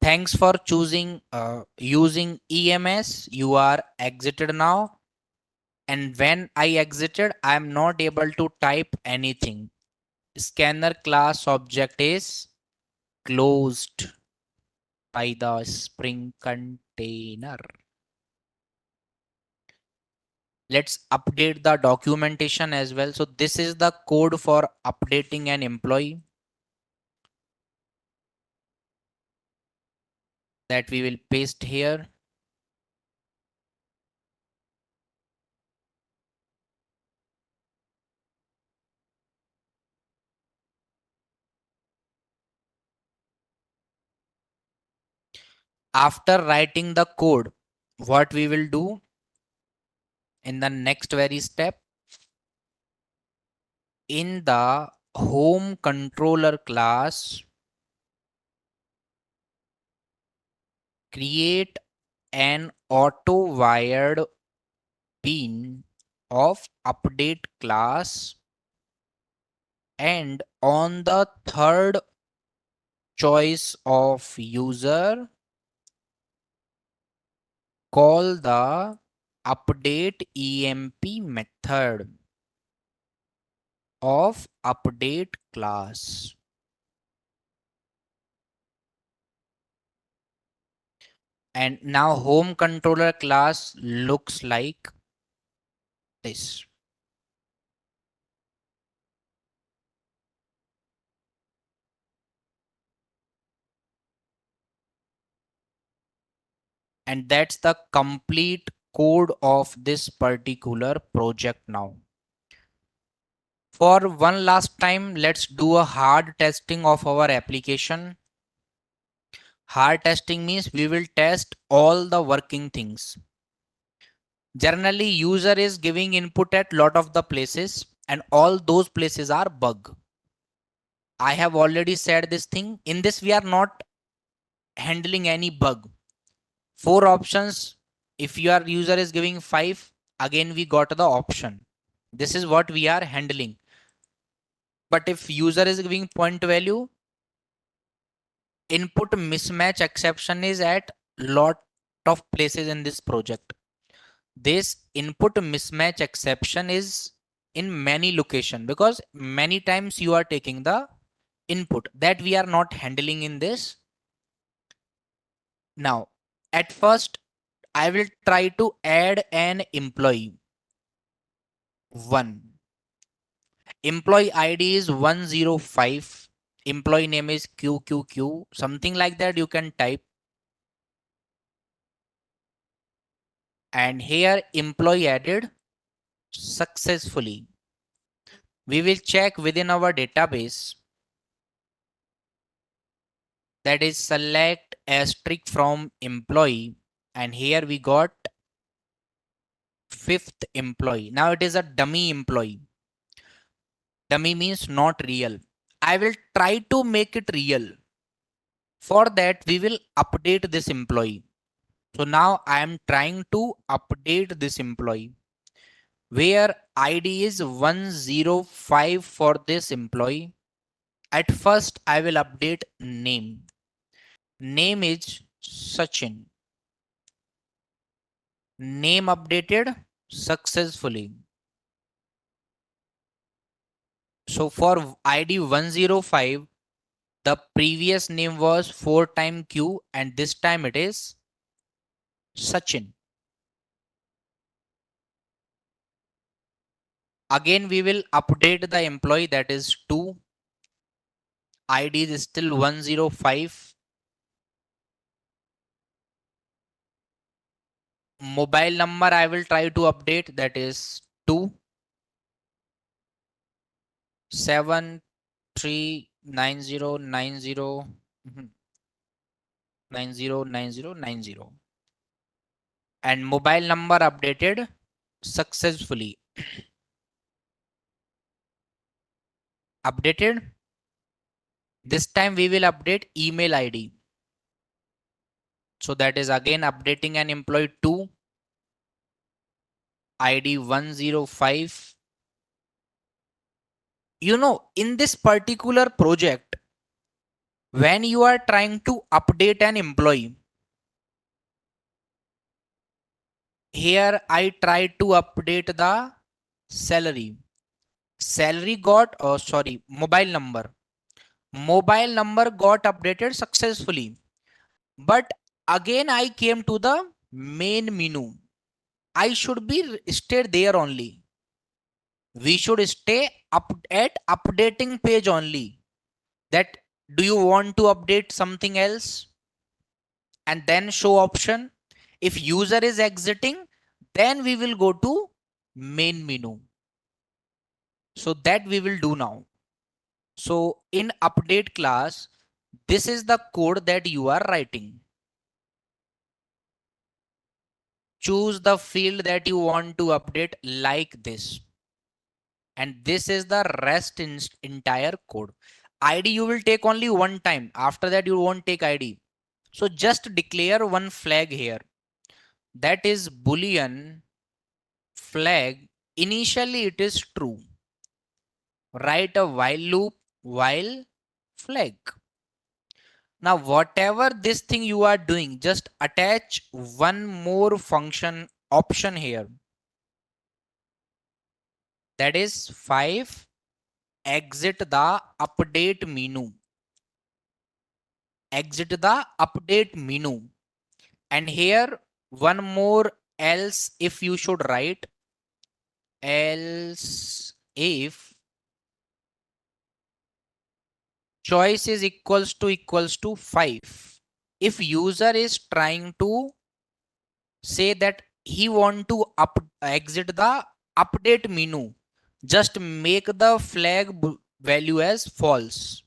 Thanks for choosing using EMS. You are exited now. And when I exited, I am not able to type anything. Scanner class object is closed by the Spring container. Let's update the documentation as well. So this is the code for updating an employee that we will paste here. After writing the code, what we will do in the next very step, in the home controller class, create an auto wired bean of update class, and on the third choice of user, call the update emp method of update class. And now home controller class looks like this. And that's the complete code of this particular project now. For one last time, let's do a hard testing of our application. Hard testing means we will test all the working things. Generally, user is giving input at lot of the places and all those places are bug. I have already said this thing. In this, we are not handling any bug. 4 options. If your user is giving 5, again we got the option. This is what we are handling. But if user is giving point value, input mismatch exception is at lot of places in this project. This input mismatch exception is in many location because many times you are taking the input that we are not handling in this. Now, at first, I will try to add an employee. 1. Employee ID is 105. Employee name is QQQ. Something like that you can type. And here employee added successfully. We will check within our database, that is select asterisk from employee, and here we got 5th employee. Now it is a dummy employee. Dummy means not real. I will try to make it real. For that, we will update this employee. So now I am trying to update this employee where ID is 105 for this employee. At first, I will update name. Name is Sachin. Name updated successfully. So for ID 105, the previous name was 4 time Q and this time it is Sachin. Again, we will update the employee, that is 2. ID is still 105. Mobile number I will try to update, that is 2 7 3 90 90 90 90 90. And mobile number updated successfully. Updated. This time we will update email ID. So that is again updating an employee 2, ID 105. You know, in this particular project, when you are trying to update an employee, here I try to update the salary. Salary got, oh sorry, mobile number. Mobile number got updated successfully. But again, I came to the main menu. I should be stay there only. We should stay up at updating page only. That do you want to update something else? And then show option. If user is exiting, then we will go to main menu. So that we will do now. So in update class, this is the code that you are writing. choose the field that you want to update like this. And this is the rest in entire code. ID you will take only one time. After that, you won't take ID. So just declare one flag here. That is Boolean flag. Initially, it is true. Write a while loop, while flag. Now, whatever this thing you are doing, just attach one more function option here. That is 5, exit the update menu. Exit the update menu. And here, one more else if you should write. Else if choice is equals to 5. If user is trying to say that he want to exit the update menu, just make the flag value as false.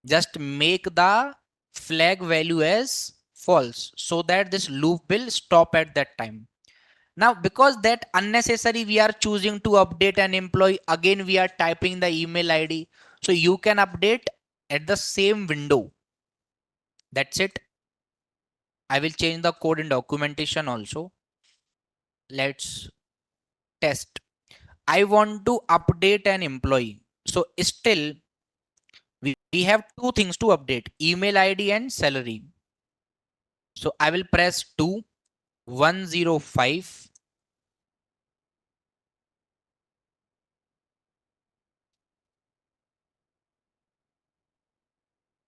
Just make the flag value as false so that this loop will stop at that time. Now, because that unnecessary we are choosing to update an employee, again we are typing the email ID. So you can update at the same window. That's it. I will change the code in documentation also. Let's test. I want to update an employee. So still we have two things to update, email ID and salary. So I will press 2, 105.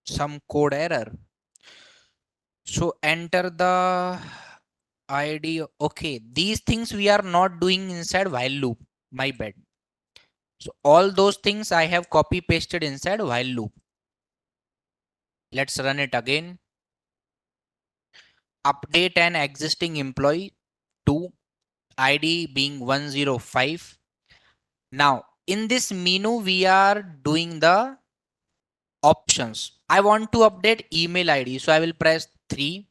Some code error. So enter the ID. Okay, these things we are not doing inside while loop. My bad. So all those things I have copy pasted inside while loop. Let's run it again. Update an existing employee to ID being 105. Now in this menu we are doing the options. I want to update email ID. So I will press 3.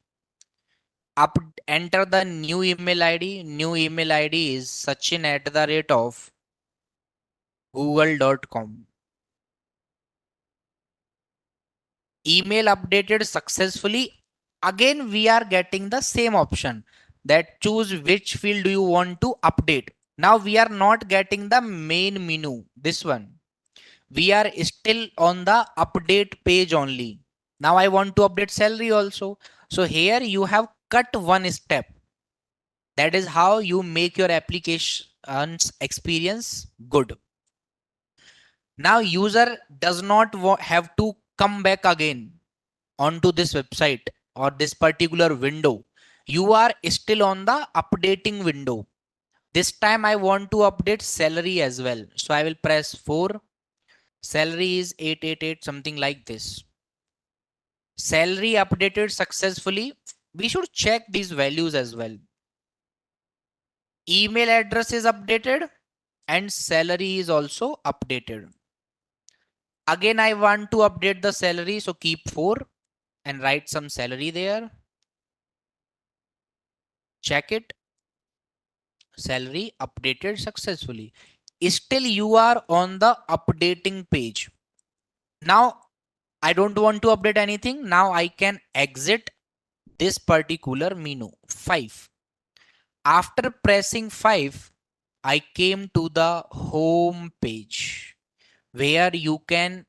Enter the new email ID. New email ID is Sachin at the rate of google.com. Email updated successfully. Again, we are getting the same option that choose which field do you want to update. Now we are not getting the main menu. This one. We are still on the update page only. Now I want to update salary also. So here you have cut one step. That is how you make your application's experience good. Now user does not have to come back again onto this website or this particular window. You are still on the updating window. This time I want to update salary as well. So I will press 4. Salary is 888, something like this. Salary updated successfully. We should check these values as well. Email address is updated and salary is also updated. Again, I want to update the salary. So keep 4 and write some salary there. Check it. Salary updated successfully. Still you are on the updating page. Now I don't want to update anything. Now I can exit this particular menu. 5. After pressing 5, I came to the home page where you can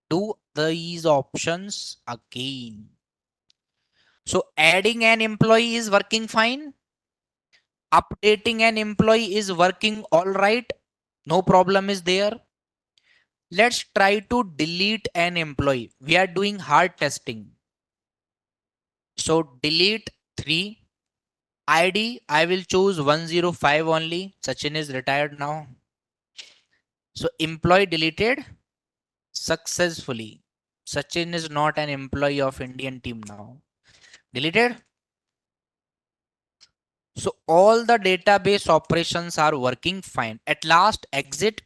do these options again. So adding an employee is working fine. Updating an employee is working all right. No problem is there. Let's try to delete an employee. We are doing hard testing. So delete 3. ID, I will choose 105 only. Sachin is retired now. So employee deleted successfully. Sachin is not an employee of Indian team now. Deleted. So all the database operations are working fine. At last, exit.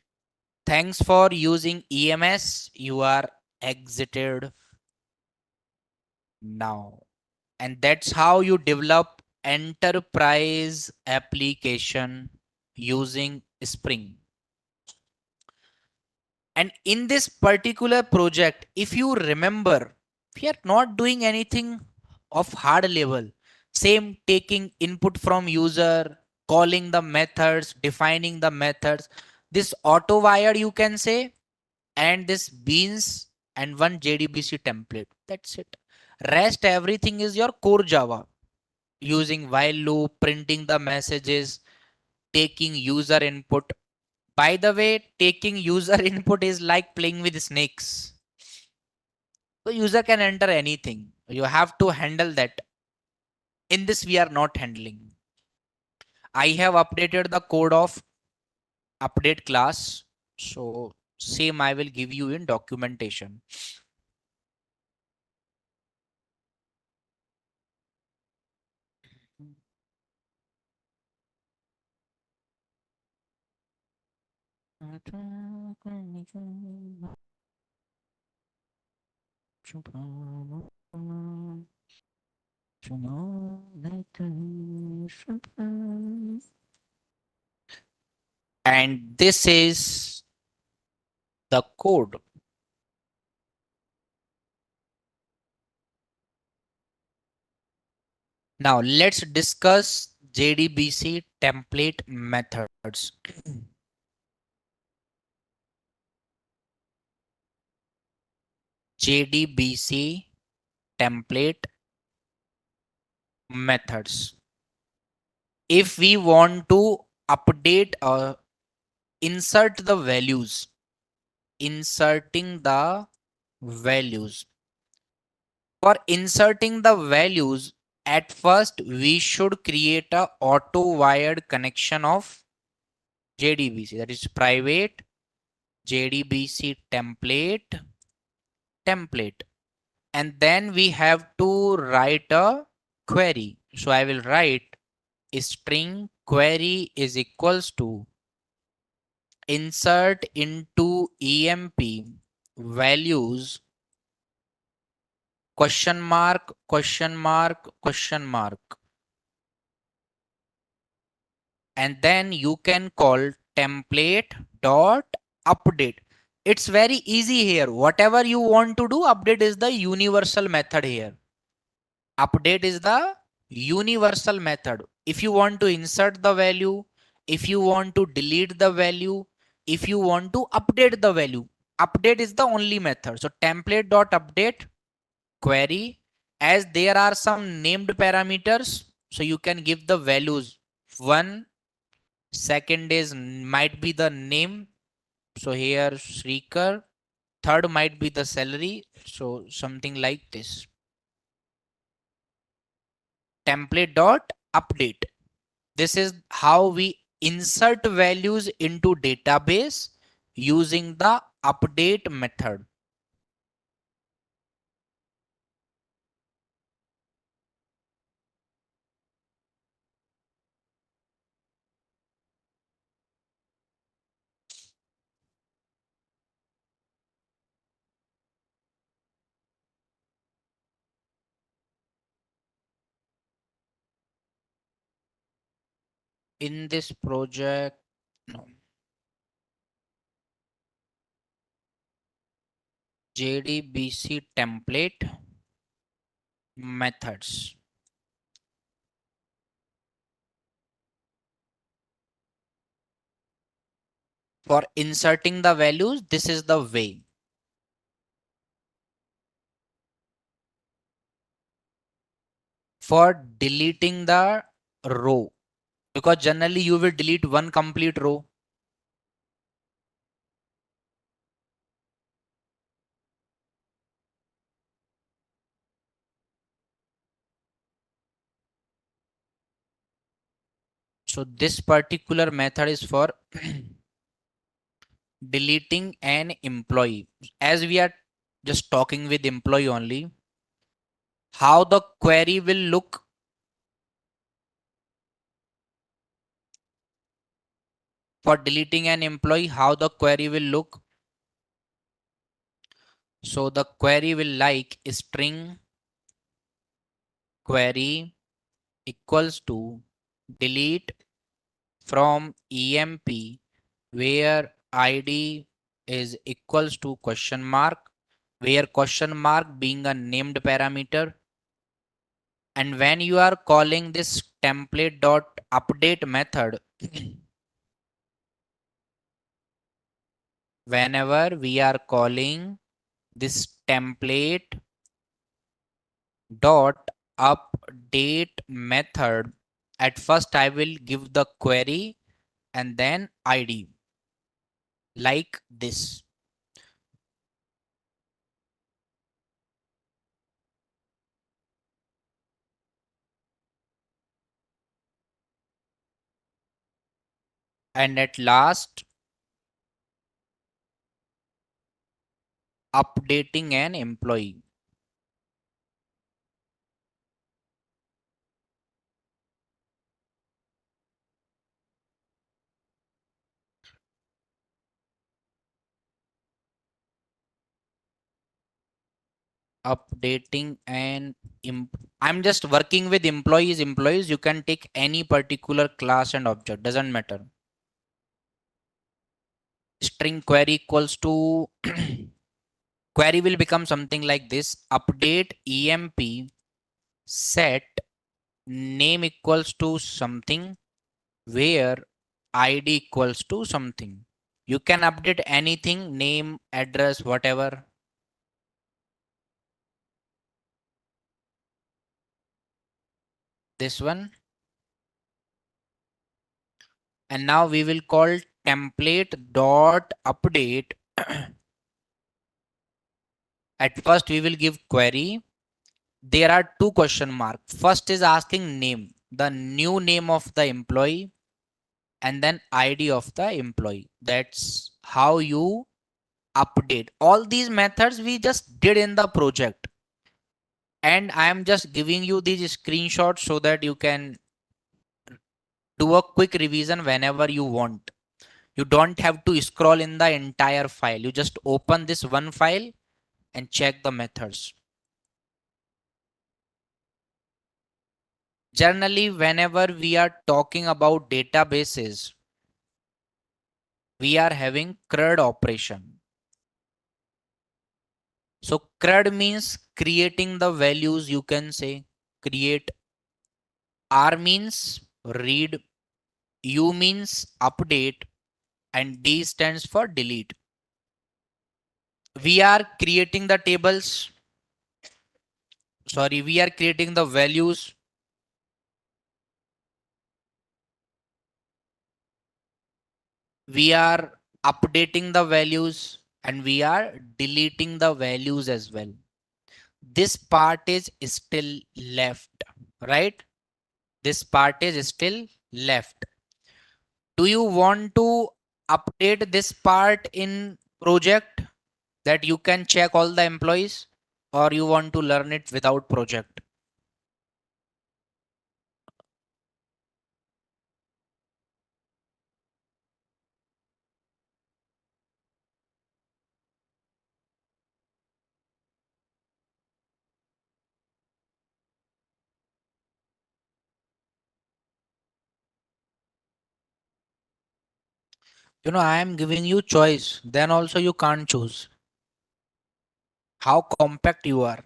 Thanks for using EMS. You are exited now. And that's how you develop enterprise application using Spring. And in this particular project, if you remember, we are not doing anything of hard level. Same taking input from user, calling the methods, defining the methods. This auto wire you can say, and this beans and one JDBC template. That's it. Rest everything is your core Java using while loop, printing the messages, taking user input. By the way, taking user input is like playing with snakes. So user can enter anything. You have to handle that. In this, we are not handling. I have updated the code of update class. So same I will give you in documentation. And this is the code. Now let's discuss JDBC template methods. JDBC template methods. If we want to update or insert the values, inserting the values. For inserting the values, at first we should create a auto wired connection of JDBC, that is private JDBC template, and then we have to write a query. So I will write string query is equals to insert into emp values question mark question mark question mark, and then you can call template dot update. It's very easy here. Whatever you want to do, update is the universal method here. Update is the universal method. If you want to insert the value, if you want to delete the value, if you want to update the value, update is the only method. So template dot update query, as there are some named parameters, so you can give the values. One, second is might be the name, so here Srikar. Third might be the salary, so something like this. Template dot update. This is how we insert values into database using the update method. In this project, no, JDBC template methods. For inserting the values, this is the way. For deleting the row, because generally you will delete one complete row. So this particular method is for deleting an employee. As we are just talking with employee only, how the query will look. For deleting an employee, how the query will look. So the query will like string query equals to delete from emp where id is equals to question mark, where question mark being a named parameter. And when you are calling this template dot update method, whenever we are calling this template dot update method, at first I will give the query and then id like this. And at last, updating an employee. Updating an I'm just working with employees. You can take any particular class and object, doesn't matter. String query equals to query will become something like this: update emp set name equals to something where id equals to something. You can update anything, name, address, whatever. This one. And now we will call template dot update. At first we will give query. There are two question mark. First is asking name, the new name of the employee, and then id of the employee. That's how you update. All these methods we just did in the project, and I am just giving you these screenshots so that you can do a quick revision whenever you want. You don't have to scroll in the entire file. You just open this one file and check the methods. Generally, whenever we are talking about databases, we are having CRUD operation. So CRUD means creating the values, you can say create. R means read, U means update, and D stands for delete. We are creating the tables. Sorry, we are creating the values. We are updating the values and we are deleting the values as well. This part is still left, right? This part is still left. Do you want to update this part in project that you can check all the employees, or you want to learn it without project? I am giving you choice. Then also you can't choose. How compact you are.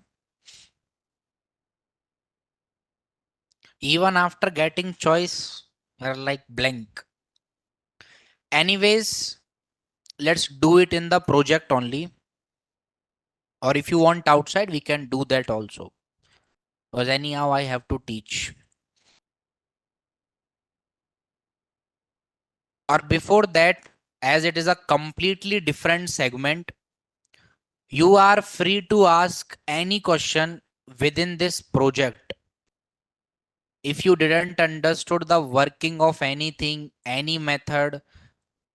Even after getting choice, you're like blank. Anyways, let's do it in the project only. Or if you want outside, we can do that also. Because anyhow, I have to teach. Or before that, as it is a completely different segment, you are free to ask any question within this project. If you didn't understood the working of anything, any method,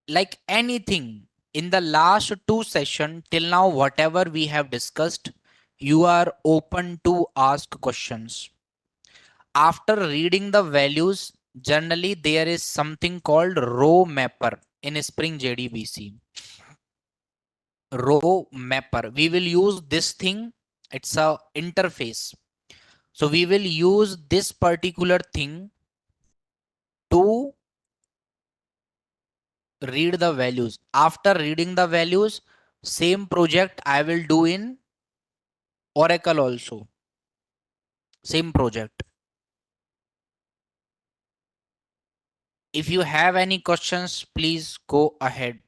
like anything in the last two session till now, whatever we have discussed, you are open to ask questions. After reading the values, generally there is something called row mapper in Spring JDBC. Row mapper. We will use this thing. It's a interface. So we will use this particular thing to read the values. After reading the values, same project I will do in Oracle also. Same project. If you have any questions, please go ahead.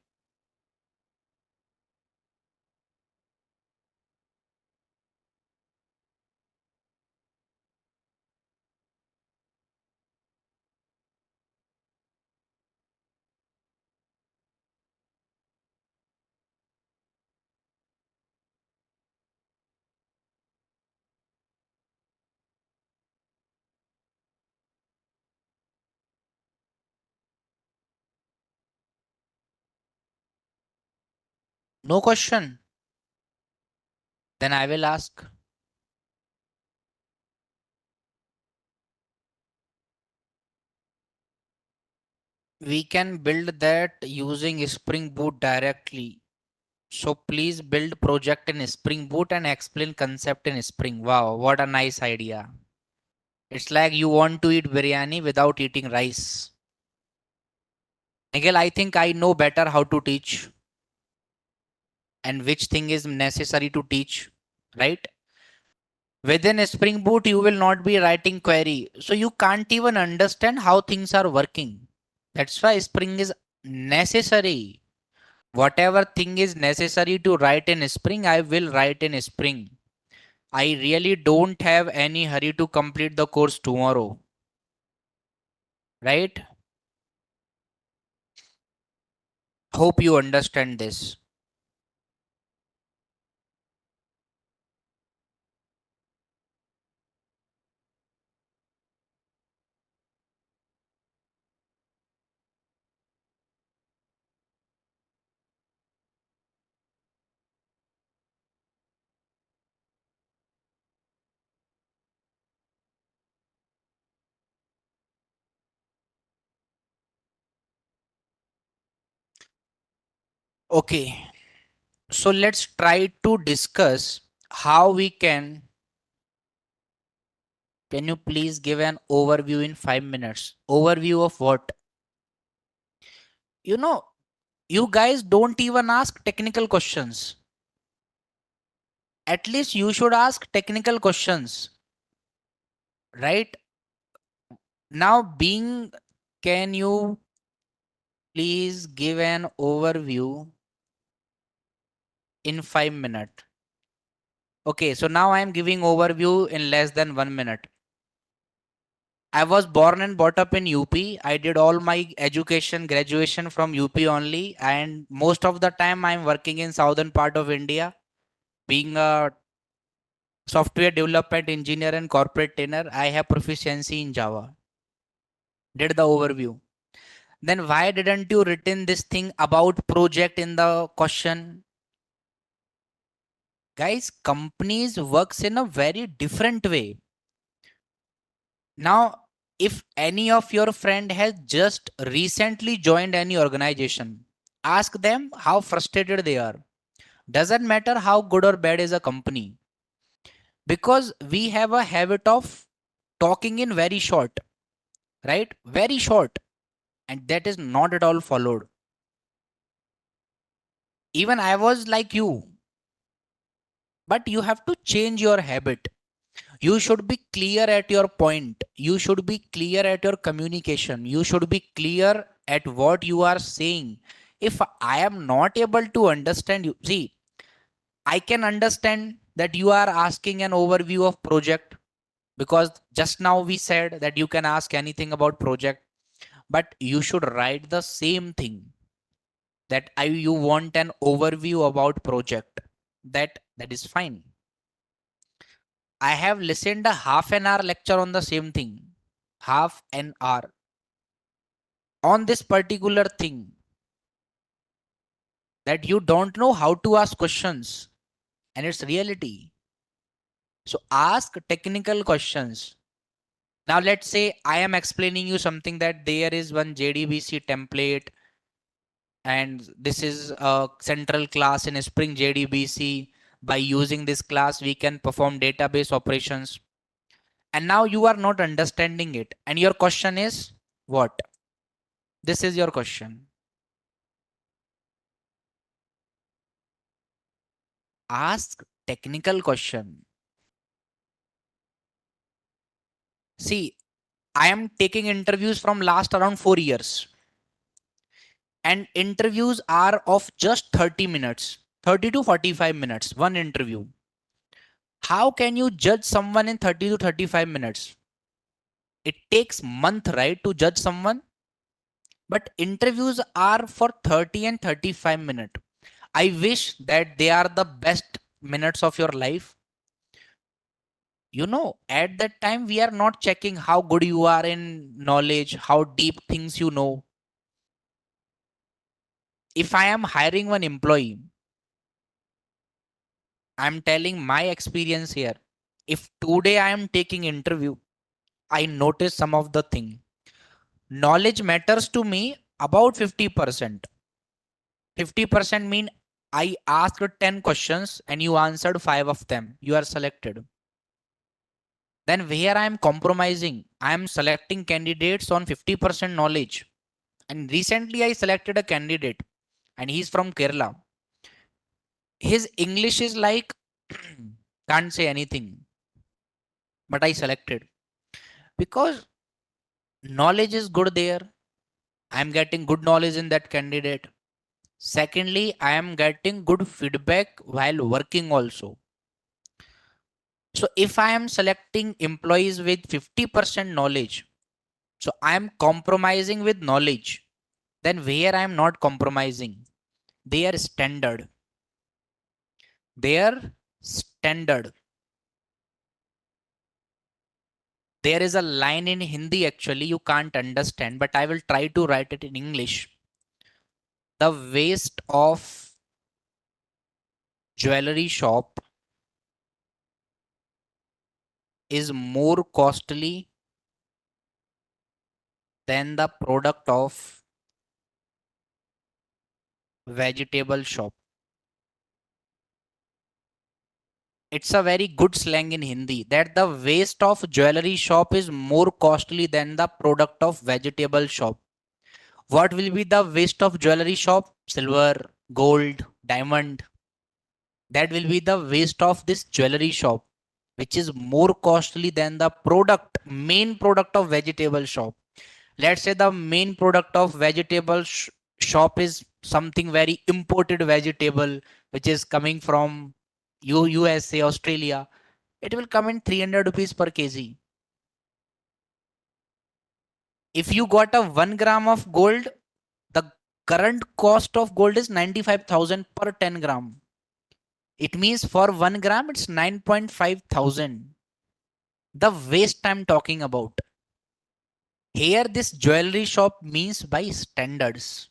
No question? Then I will ask. We can build that using Spring Boot directly. So please build project in Spring Boot and explain concept in Spring. Wow, what a nice idea. It's like you want to eat biryani without eating rice. Nikhil, I think I know better how to teach and which thing is necessary to teach, right? Within Spring Boot, you will not be writing query. So you can't even understand how things are working. That's why Spring is necessary. Whatever thing is necessary to write in Spring, I will write in Spring. I really don't have any hurry to complete the course tomorrow, right? Hope you understand this. Okay, so let's try to discuss how we can you please give an overview in 5 minutes? Overview of what? You know, you guys don't even ask technical questions. At least you should ask technical questions, right? Now, can you please give an overview in 5 minutes? Okay, so now I am giving overview in less than 1 minute. I was born and brought up in UP. I did all my education, graduation from UP only, and most of the time I'm working in southern part of India, being a software development engineer and corporate trainer. I have proficiency in Java. Did the overview. Then why didn't you written this thing about project in the question? Guys, companies works in a very different way. Now, if any of your friend has just recently joined any organization, ask them how frustrated they are. Doesn't matter how good or bad is a company, because we have a habit of talking in very short, right? Very short, and that is not at all followed. Even I was like you, but you have to change your habit. You should be clear at your point. You should be clear at your communication. You should be clear at what you are saying. If I am not able to understand you, see, I can understand that you are asking an overview of project, because just now we said that you can ask anything about project, but you should write the same thing, that you want an overview about project. That is fine. I have listened a half an hour lecture on the same thing. Half an hour on this particular thing, that you don't know how to ask questions, and it's reality. So ask technical questions. Now let's say I am explaining you something, that there is one JDBC template and this is a central class in Spring JDBC. By using this class, we can perform database operations. And now you are not understanding it. And your question is what? This is your question. Ask technical question. See, I am taking interviews from last around 4 years, and interviews are of just 30 minutes, 30 to 45 minutes, one interview. How can you judge someone in 30 to 35 minutes? It takes month, right, to judge someone. But interviews are for 30 and 35 minutes. I wish that they are the best minutes of your life. At that time, we are not checking how good you are in knowledge, how deep things you know. If I am hiring one employee, I'm telling my experience here. If today I am taking interview, I notice some of the thing. Knowledge matters to me about 50%. 50% mean I asked 10 questions and you answered 5 of them. You are selected. Then where I am compromising, I am selecting candidates on 50% knowledge. And recently I selected a candidate and he's from Kerala. His English is like can't say anything, but I selected because knowledge is good there. I am getting good knowledge in that candidate. Secondly, I am getting good feedback while working also. So if I am selecting employees with 50% knowledge, so I am compromising with knowledge. Then where I am not compromising, their standard. Their standard. There is a line in Hindi actually you can't understand, but I will try to write it in English. The waste of jewelry shop is more costly than the product of vegetable shop. It's a very good slang in Hindi that the waste of jewelry shop is more costly than the product of vegetable shop. What will be the waste of jewelry shop? Silver, gold, diamond. That will be the waste of this jewelry shop, which is more costly than the main product of vegetable shop. Let's say the main product of shop is something very imported vegetable, which is coming from USA, Australia. It will come in 300 rupees per kg. If you got a 1 gram of gold, the current cost of gold is 95,000 per 10 gram. It means for 1 gram, it's 9.5 thousand. The waste I'm talking about. Here, this jewelry shop means by standards.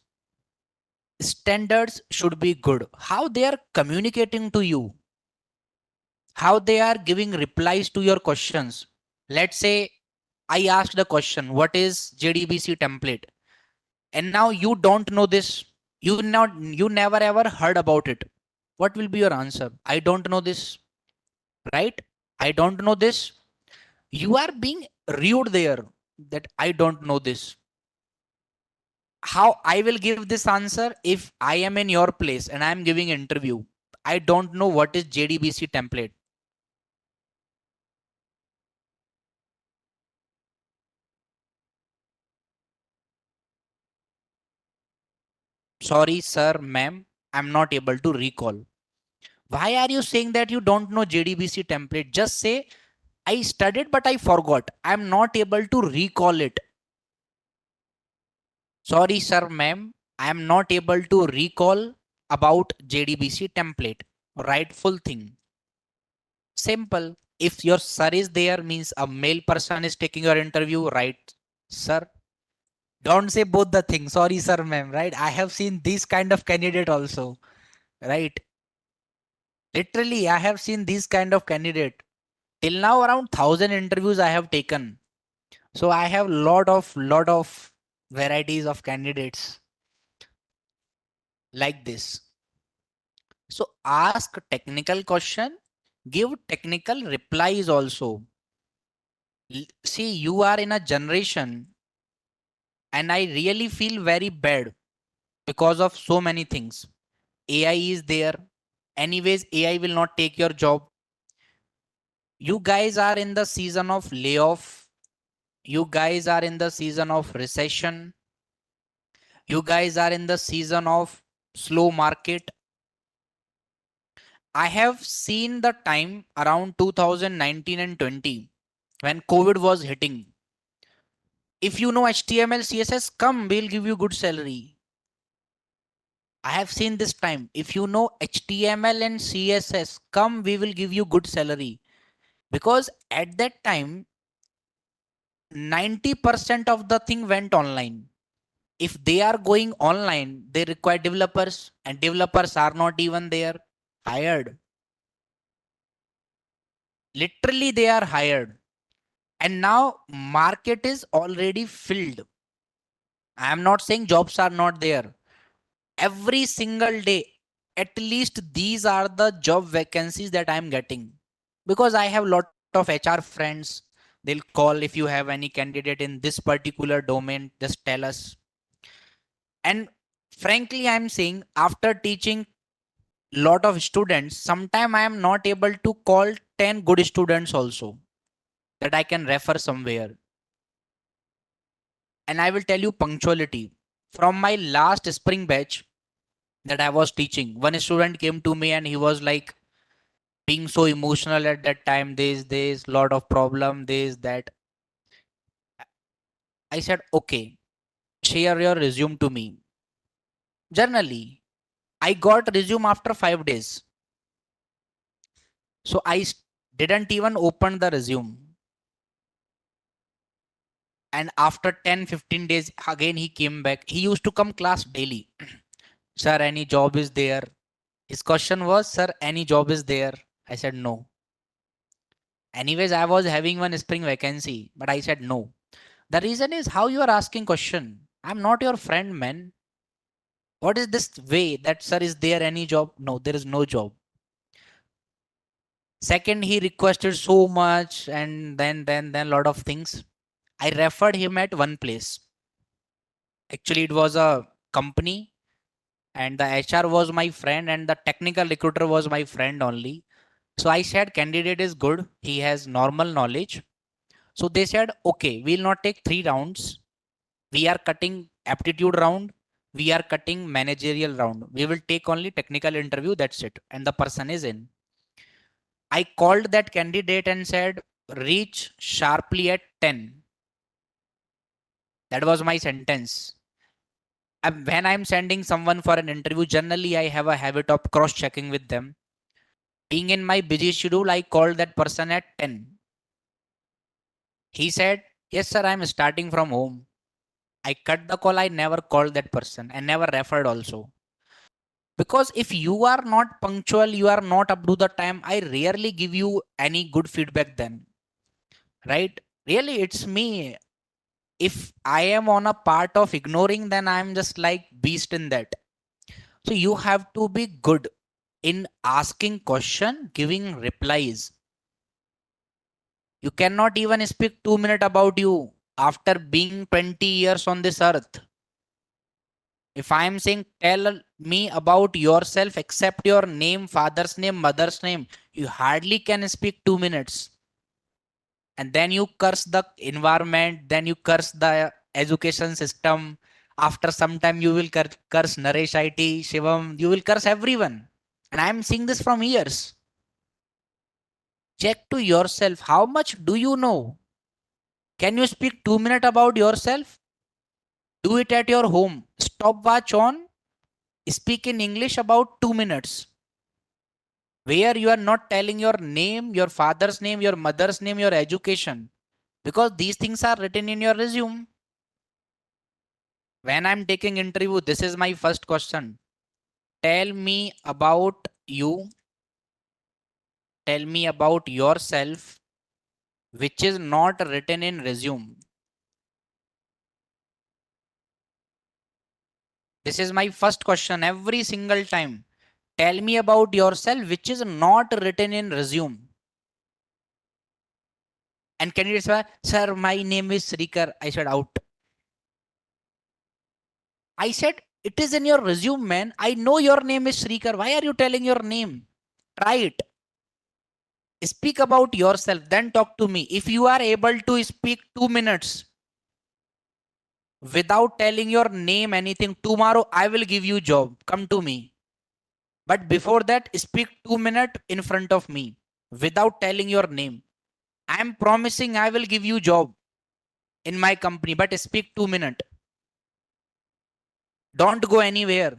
Standards should be good. How they are communicating to you, how they are giving replies to your questions. Let's say I asked the question, what is JDBC template? And now you don't know this. You never ever heard about it. What will be your answer? I don't know this, right? I don't know this. You are being rude there that I don't know this. How I will give this answer if I am in your place and I am giving interview? I don't know what is JDBC template. Sorry, sir, ma'am, I'm not able to recall. Why are you saying that you don't know JDBC template? Just say, I studied, but I forgot. I'm not able to recall it. Sorry, sir, ma'am, I'm not able to recall about JDBC template. Rightful thing. Simple. If your sir is there, means a male person is taking your interview, right? Sir, don't say both the things. Sorry, sir, ma'am, right? I have seen this kind of candidate also, right? Literally, I have seen this kind of candidate. Till now, around 1,000 interviews I have taken. So I have lot of varieties of candidates like this. So ask technical question, give technical replies also. See, you are in a generation, and I really feel very bad because of so many things. AI is there. Anyways, AI will not take your job. You guys are in the season of layoff. You guys are in the season of recession. You guys are in the season of slow market. I have seen the time around 2019 and 20 when COVID was hitting. If you know HTML, CSS, come, we'll give you good salary. I have seen this time. If you know HTML and CSS, come, we will give you good salary. Because at that time, 90% of the thing went online. If they are going online, they require developers, and developers are not even there hired. Literally, they are hired. And now market is already filled. I am not saying jobs are not there. Every single day, at least these are the job vacancies that I am getting, because I have lot of HR friends. They'll call, if you have any candidate in this particular domain, just tell us. And frankly, I'm saying, after teaching lot of students, sometime I am not able to call 10 good students also that I can refer somewhere. And I will tell you punctuality. From my last spring batch that I was teaching, one student came to me and he was like being so emotional at that time. There's lot of problem, this, that. I said, okay, share your resume to me. Generally, I got resume after 5 days. So didn't even open the resume. And after 10-15 days, again he came back. He used to come class daily. Sir, any job is there? His question was, sir, any job is there? I said, no. Anyways, I was having one spring vacancy, but I said no. The reason is how you are asking question. I'm not your friend, man. What is this way that, sir, is there any job? No, there is no job. Second, he requested so much, and then lot of things. I referred him at one place. Actually, it was a company, and the HR was my friend, and the technical recruiter was my friend only. So I said, candidate is good. He has normal knowledge. So they said, okay, we'll not take 3 rounds. We are cutting aptitude round. We are cutting managerial round. We will take only technical interview. That's it. And the person is in. I called that candidate and said, reach sharply at 10. That was my sentence. And when I'm sending someone for an interview, generally I have a habit of cross checking with them. Being in my busy schedule, I called that person at 10. He said, yes, sir, I'm starting from home. I cut the call. I never called that person and never referred also. Because if you are not punctual, you are not up to the time, I rarely give you any good feedback then. Right? Really, it's me. If I am on a part of ignoring, then I'm just like beast in that. So you have to be good in asking question, giving replies. You cannot even speak 2 minutes about you after being 20 years on this earth. If I am saying, tell me about yourself, except your name, father's name, mother's name, you hardly can speak 2 minutes. And then you curse the environment, then you curse the education system. After some time, you will curse Naresh IT, Shivam, you will curse everyone. And I am seeing this from years. Check to yourself, how much do you know? Can you speak 2 minutes about yourself? Do it at your home. Stopwatch on. Speak in English about 2 minutes. Where you are not telling your name, your father's name, your mother's name, your education, because these things are written in your resume. When I'm taking interview, this is my first question. Tell me about you. Tell me about yourself, which is not written in resume. This is my first question every single time. Tell me about yourself, which is not written in resume. And candidates were, sir, my name is Srikar. I said, out. I said, it is in your resume, man. I know your name is Srikar. Why are you telling your name? Try it. Speak about yourself, then talk to me. If you are able to speak 2 minutes without telling your name anything, tomorrow I will give you job. Come to me. But before that, speak 2 minutes in front of me without telling your name. I am promising I will give you job in my company, but speak 2 minutes. Don't go anywhere.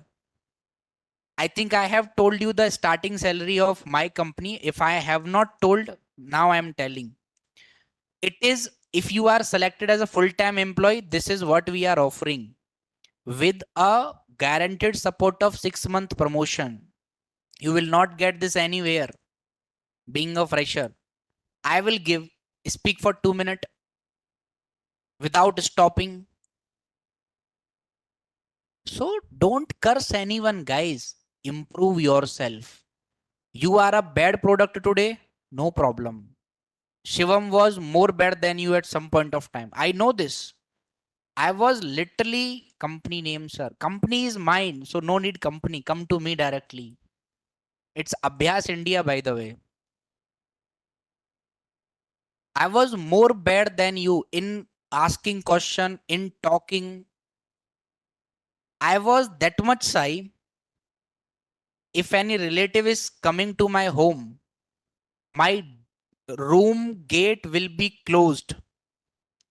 I think I have told you the starting salary of my company. If I have not told, now I am telling. It is, if you are selected as a full-time employee, this is what we are offering with a guaranteed support of 6 month promotion. You will not get this anywhere. Being a fresher, I will give, speak for 2 minutes without stopping. So don't curse anyone, guys. Improve yourself. You are a bad product today, no problem. Shivam was more bad than you at some point of time. I know this. I was literally company name, sir. Company is mine, so no need company. Come to me directly. It's Abhyas India, by the way. I was more bad than you in asking question, in talking. I was that much shy. If any relative is coming to my home, my room gate will be closed.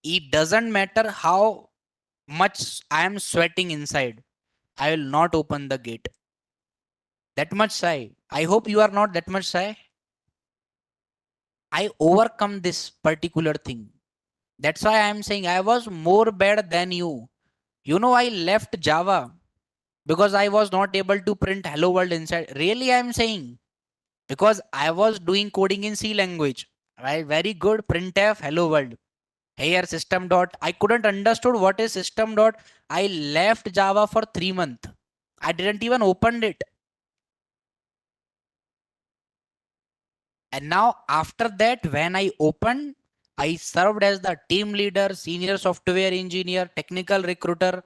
It doesn't matter how much I am sweating inside. I will not open the gate. That much shy. I hope you are not that much shy. I overcome this particular thing. That's why I am saying I was more bad than you. You know, I left Java because I was not able to print hello world inside. Really, I am saying, because I was doing coding in C language. Right? Very good. Printf hello world. Here system dot. I couldn't understood what is system dot. I left Java for 3 months. I didn't even opened it. And now after that, when I opened, I served as the team leader, senior software engineer, technical recruiter,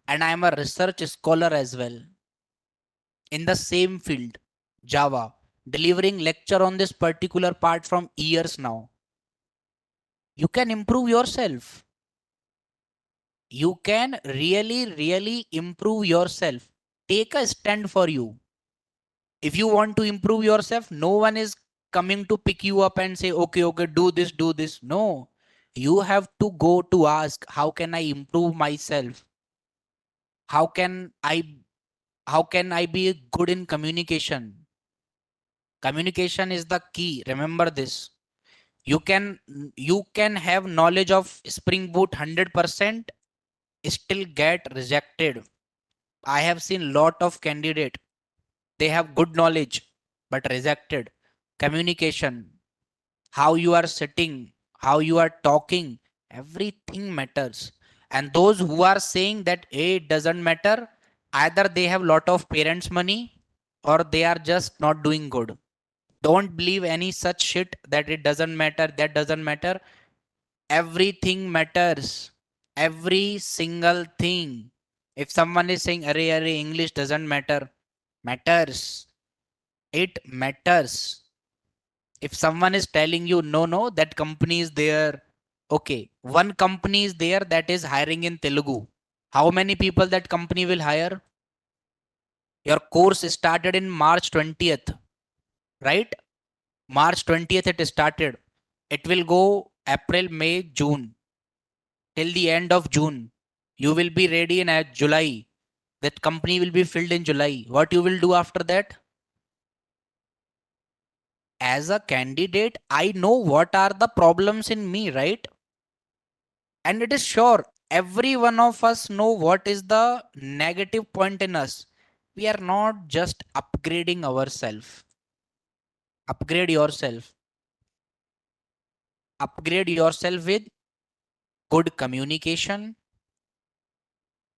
and I am a research scholar as well in the same field, Java, delivering lecture on this particular part from years now. You can improve yourself. You can really, really improve yourself. Take a stand for you. If you want to improve yourself, no one is coming to pick you up and say, okay, okay, do this. No, you have to go to ask, how can I improve myself? How can I, how can I be good in communication? Communication is the key. Remember this. You can, you can have knowledge of Spring Boot 100%, still get rejected. I have seen lot of candidate. They have good knowledge, but rejected. Communication, how you are sitting, how you are talking, everything matters. And those who are saying that hey, it doesn't matter, either they have lot of parents' money or they are just not doing good. Don't believe any such shit that it doesn't matter, that doesn't matter. Everything matters. Every single thing. If someone is saying, array, English doesn't matter, matters. It matters. If someone is telling you no, no, that company is there, okay, one company is there that is hiring in Telugu. How many people that company will hire? Your course started in March 20th, right? March 20th it started. It will go April, May, June, till the end of June. You will be ready in July. That company will be filled in July. What you will do after that? As a candidate, I know what are the problems in me, right? And it is sure every one of us know what is the negative point in us. We are not just upgrading ourselves. Upgrade yourself. Upgrade yourself with good communication.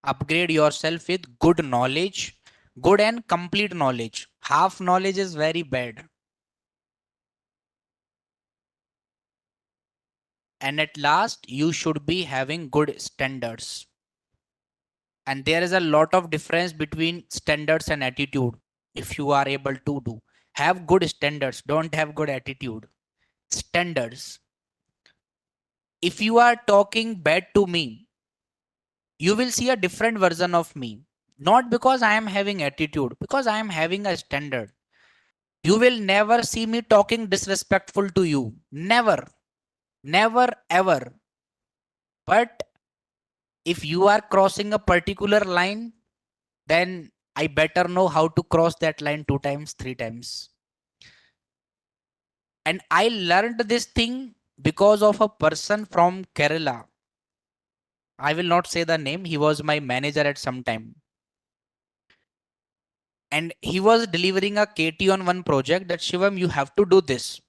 Upgrade yourself with good knowledge. Good and complete knowledge. Half knowledge is very bad. And at last, you should be having good standards. And there is a lot of difference between standards and attitude. If you are able to do, have good standards, don't have good attitude. Standards. If you are talking bad to me, you will see a different version of me. Not because I am having attitude, because I am having a standard. You will never see me talking disrespectful to you. Never, never, ever. But if you are crossing a particular line, then I better know how to cross that line 2 times, 3 times. And I learned this thing because of a person from Kerala. I will not say the name. He was my manager at some time. And he was delivering a KT on one project that Shivam, you have to do this.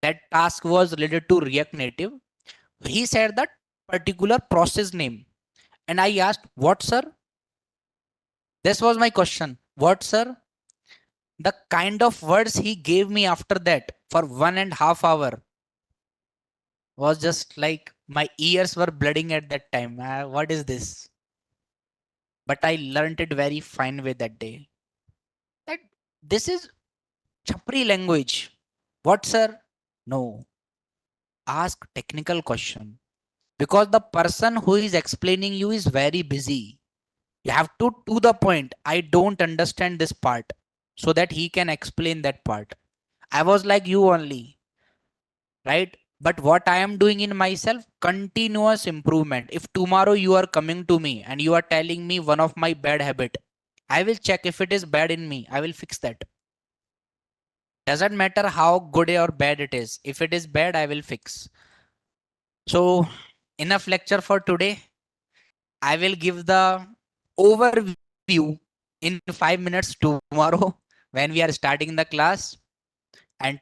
That task was related to React Native. He said that particular process name. And I asked, what, sir? This was my question. What, sir? The kind of words he gave me after that for 1.5 hours was just like my ears were blooding at that time. What is this? But I learned it very fine way that day. That this is Chapri language. What, sir? No. Ask technical question. Because the person who is explaining you is very busy. You have to the point. I don't understand this part so that he can explain that part. I was like you only, right? But what I am doing in myself, continuous improvement. If tomorrow you are coming to me and you are telling me one of my bad habit, I will check if it is bad in me. I will fix that. Doesn't matter how good or bad it is. If it is bad, I will fix. So enough lecture for today. I will give the overview in 5 minutes tomorrow when we are starting the class. And